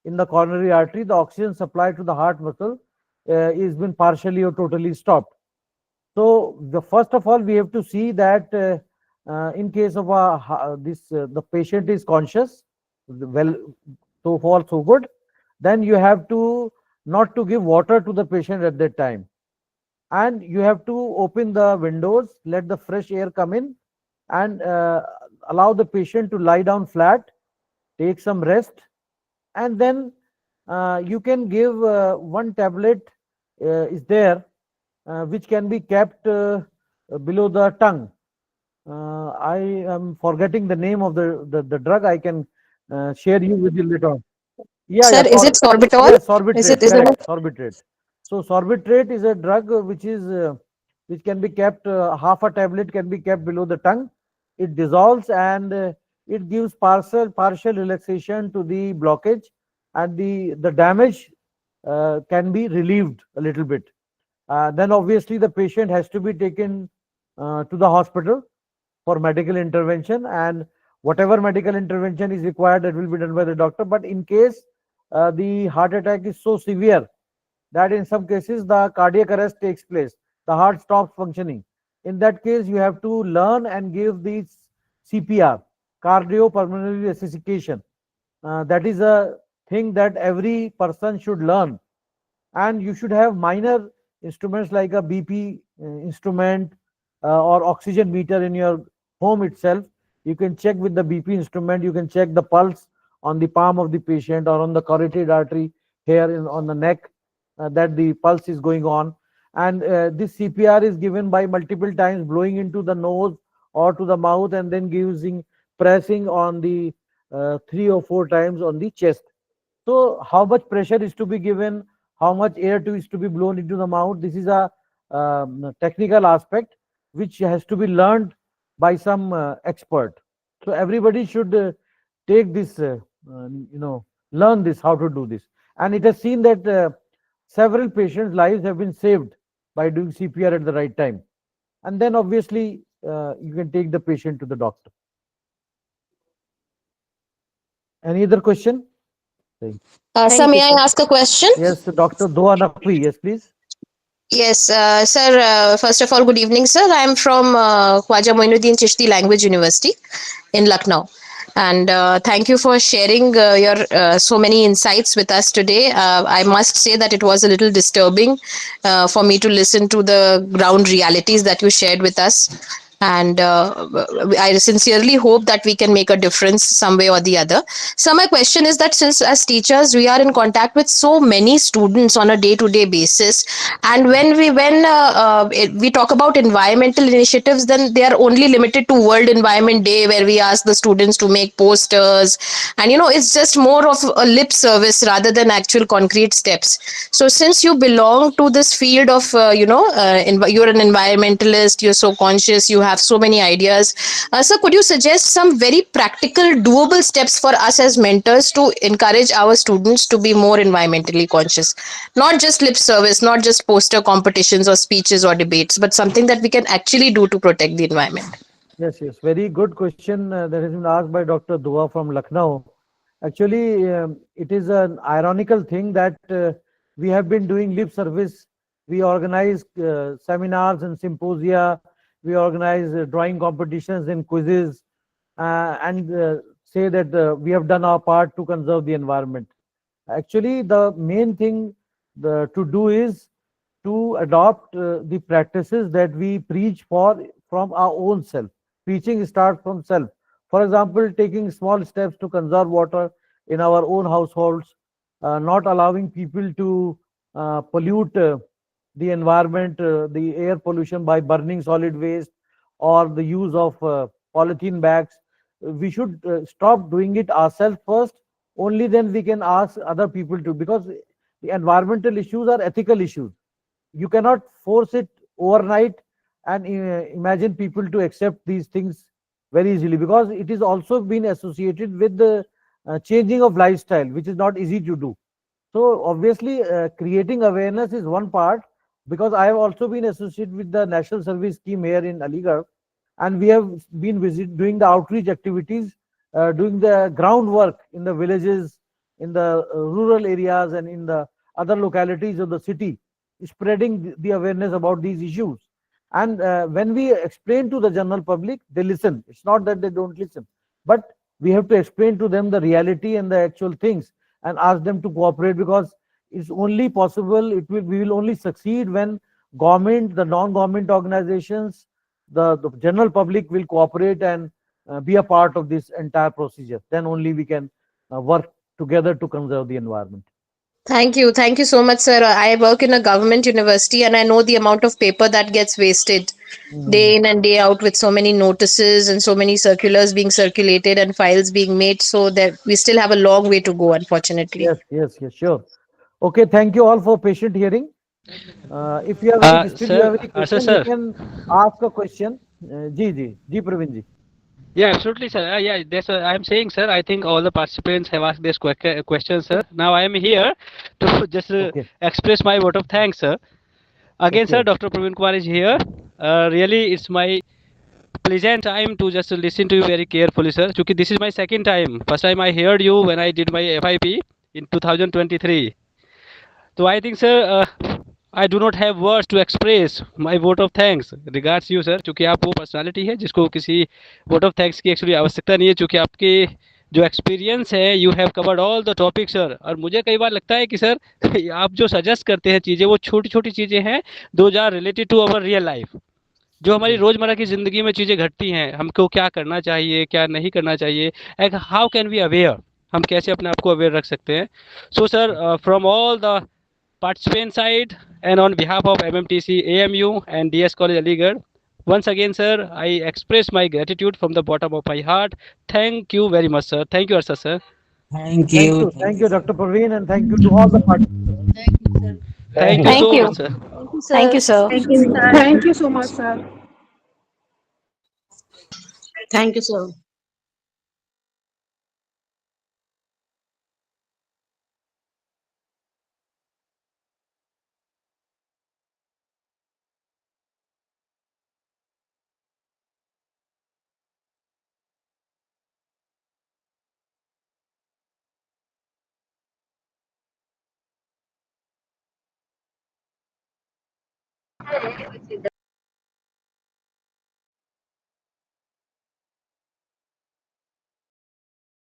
in the coronary artery, the oxygen supply to the heart muscle is been partially or totally stopped. So the first of all, we have to see that in case of the patient is conscious, well, so far so good. Then you have to not to give water to the patient at that time, and you have to open the windows, let the fresh air come in, and allow the patient to lie down flat, take some rest, and then you can give one tablet is there which can be kept below the tongue. I am forgetting the name of the drug. I can share you with you later on. Yeah, Sir, yeah, is it sorbitol? yes, Is sorbitrate, it correct, sorbitrate. So sorbitrate is a drug which can be kept, half a tablet can be kept below the tongue. It dissolves, and it gives partial relaxation to the blockage, and the damage can be relieved a little bit. Then obviously the patient has to be taken to the hospital for medical intervention, and whatever medical intervention is required, that will be done by the doctor. But in case the heart attack is so severe that in some cases the cardiac arrest takes place, the heart stops functioning, in that case you have to learn and give the CPR, cardiopulmonary resuscitation. That is a thing that every person should learn, and you should have minor instruments like a BP instrument or oxygen meter in your home itself. You can check with the BP instrument, you can check the pulse on the palm of the patient or on the carotid artery here on the neck, that the pulse is going on. And this CPR is given by multiple times blowing into the nose or to the mouth, and then using pressing on the 3 or 4 times on the chest. So how much pressure is to be given, how much air is to be blown into the mouth, this is a technical aspect which has to be learned by some expert. So everybody should take this, learn this, how to do this. And it has seen that several patients' lives have been saved by doing CPR at the right time. And then obviously you can take the patient to the doctor. Any other question? Sir, may I ask a question? Yes, Dr. Doa Naqvi. Yes, please. Yes, sir. First of all, good evening, sir. I am from Khwaja Moinuddin Chishti Language University in Lucknow. And thank you for sharing your so many insights with us today. I must say that it was a little disturbing for me to listen to the ground realities that you shared with us. And I sincerely hope that we can make a difference some way or the other. So my question is that since as teachers we are in contact with so many students on a day to day basis, and we talk about environmental initiatives, then they are only limited to World Environment Day, where we ask the students to make posters, and it's just more of a lip service rather than actual concrete steps. So since you belong to this field of you're an environmentalist, you're so conscious, you have so many ideas. So could you suggest some very practical doable steps for us as mentors to encourage our students to be more environmentally conscious? Not just lip service, not just poster competitions or speeches or debates, but something that we can actually do to protect the environment. Yes, yes. Very good question that has been asked by Dr. Dua from Lucknow. Actually, it is an ironical thing that we have been doing lip service. We organize seminars and symposia. We organize drawing competitions and quizzes, and say that we have done our part to conserve the environment. Actually, the main thing to do is to adopt the practices that we preach from our own self. Preaching starts from self. For example, taking small steps to conserve water in our own households, not allowing people to pollute the environment, the air pollution by burning solid waste or the use of polythene bags. We should stop doing it ourselves first. Only then we can ask other people to, because the environmental issues are ethical issues. You cannot force it overnight and imagine people to accept these things very easily, because it is also been associated with the changing of lifestyle, which is not easy to do. So obviously, creating awareness is one part, because I have also been associated with the National Service Scheme here in Aligarh, and we have been doing the outreach activities, doing the groundwork in the villages, in the rural areas, and in the other localities of the city, spreading the awareness about these issues. And when we explain to the general public, they listen. It's not that they don't listen, but we have to explain to them the reality and the actual things, and ask them to cooperate, because it's only possible, we will only succeed when government, the non-government organizations, the general public will cooperate and be a part of this entire procedure. Then only we can work together to conserve the environment. Thank you. Thank you so much, sir. I work in a government university and I know the amount of paper that gets wasted Mhm. day in and day out, with so many notices and so many circulars being circulated and files being made, so that we still have a long way to go, unfortunately. Yes, yes, yes, sure. Okay, thank you all for patient hearing. If you have any, still you have any question, you Sir. can ask a question. Ji, Praveen ji. Yeah, absolutely, sir. Yeah, that's what I'm saying, sir. I think all the participants have asked this question, sir. Now I am here to just Okay, express my vote of thanks, sir. Again, sir, okay. Dr. Praveen Kumar is here. Really, it's my pleasant time to just listen to you very carefully, sir. Because this is my second time. First time I heard you when I did my FIP in 2023. So I think, sir, I do not have words to express my vote of thanks regards you, sir. क्योंकि आप वो personality है जिसको किसी vote of thanks की actually आवश्यकता नहीं है, क्योंकि आपके जो एक्सपीरियंस है you have covered all the topic, sir. और मुझे कई बार लगता है कि सर आप जो सजेस्ट करते हैं चीज़ें, वो छोटी छोटी चीज़ें हैं, those are related to our real life. जो हमारी Hmm. रोज़मर्रा की ज़िंदगी में चीज़ें घटती हैं, हमको क्या करना चाहिए, क्या नहीं करना चाहिए, एक हाउ कैन वी अवेयर, हम कैसे अपने आप को अवेयर रख सकते हैं. So sir, from all the participant side and on behalf of MMTC, AMU and DS College Aligarh, once again, sir, I express my gratitude from the bottom of my heart. Thank you very much, sir. Thank you, Arsa, sir. Thank you, Dr. Praveen, and thank you to all the participants. Thank Thank you you. Thank so much, you. sir. Thank you, Thank sir. you, sir. Thank you, sir. Thank you so much, sir. Thank you, sir.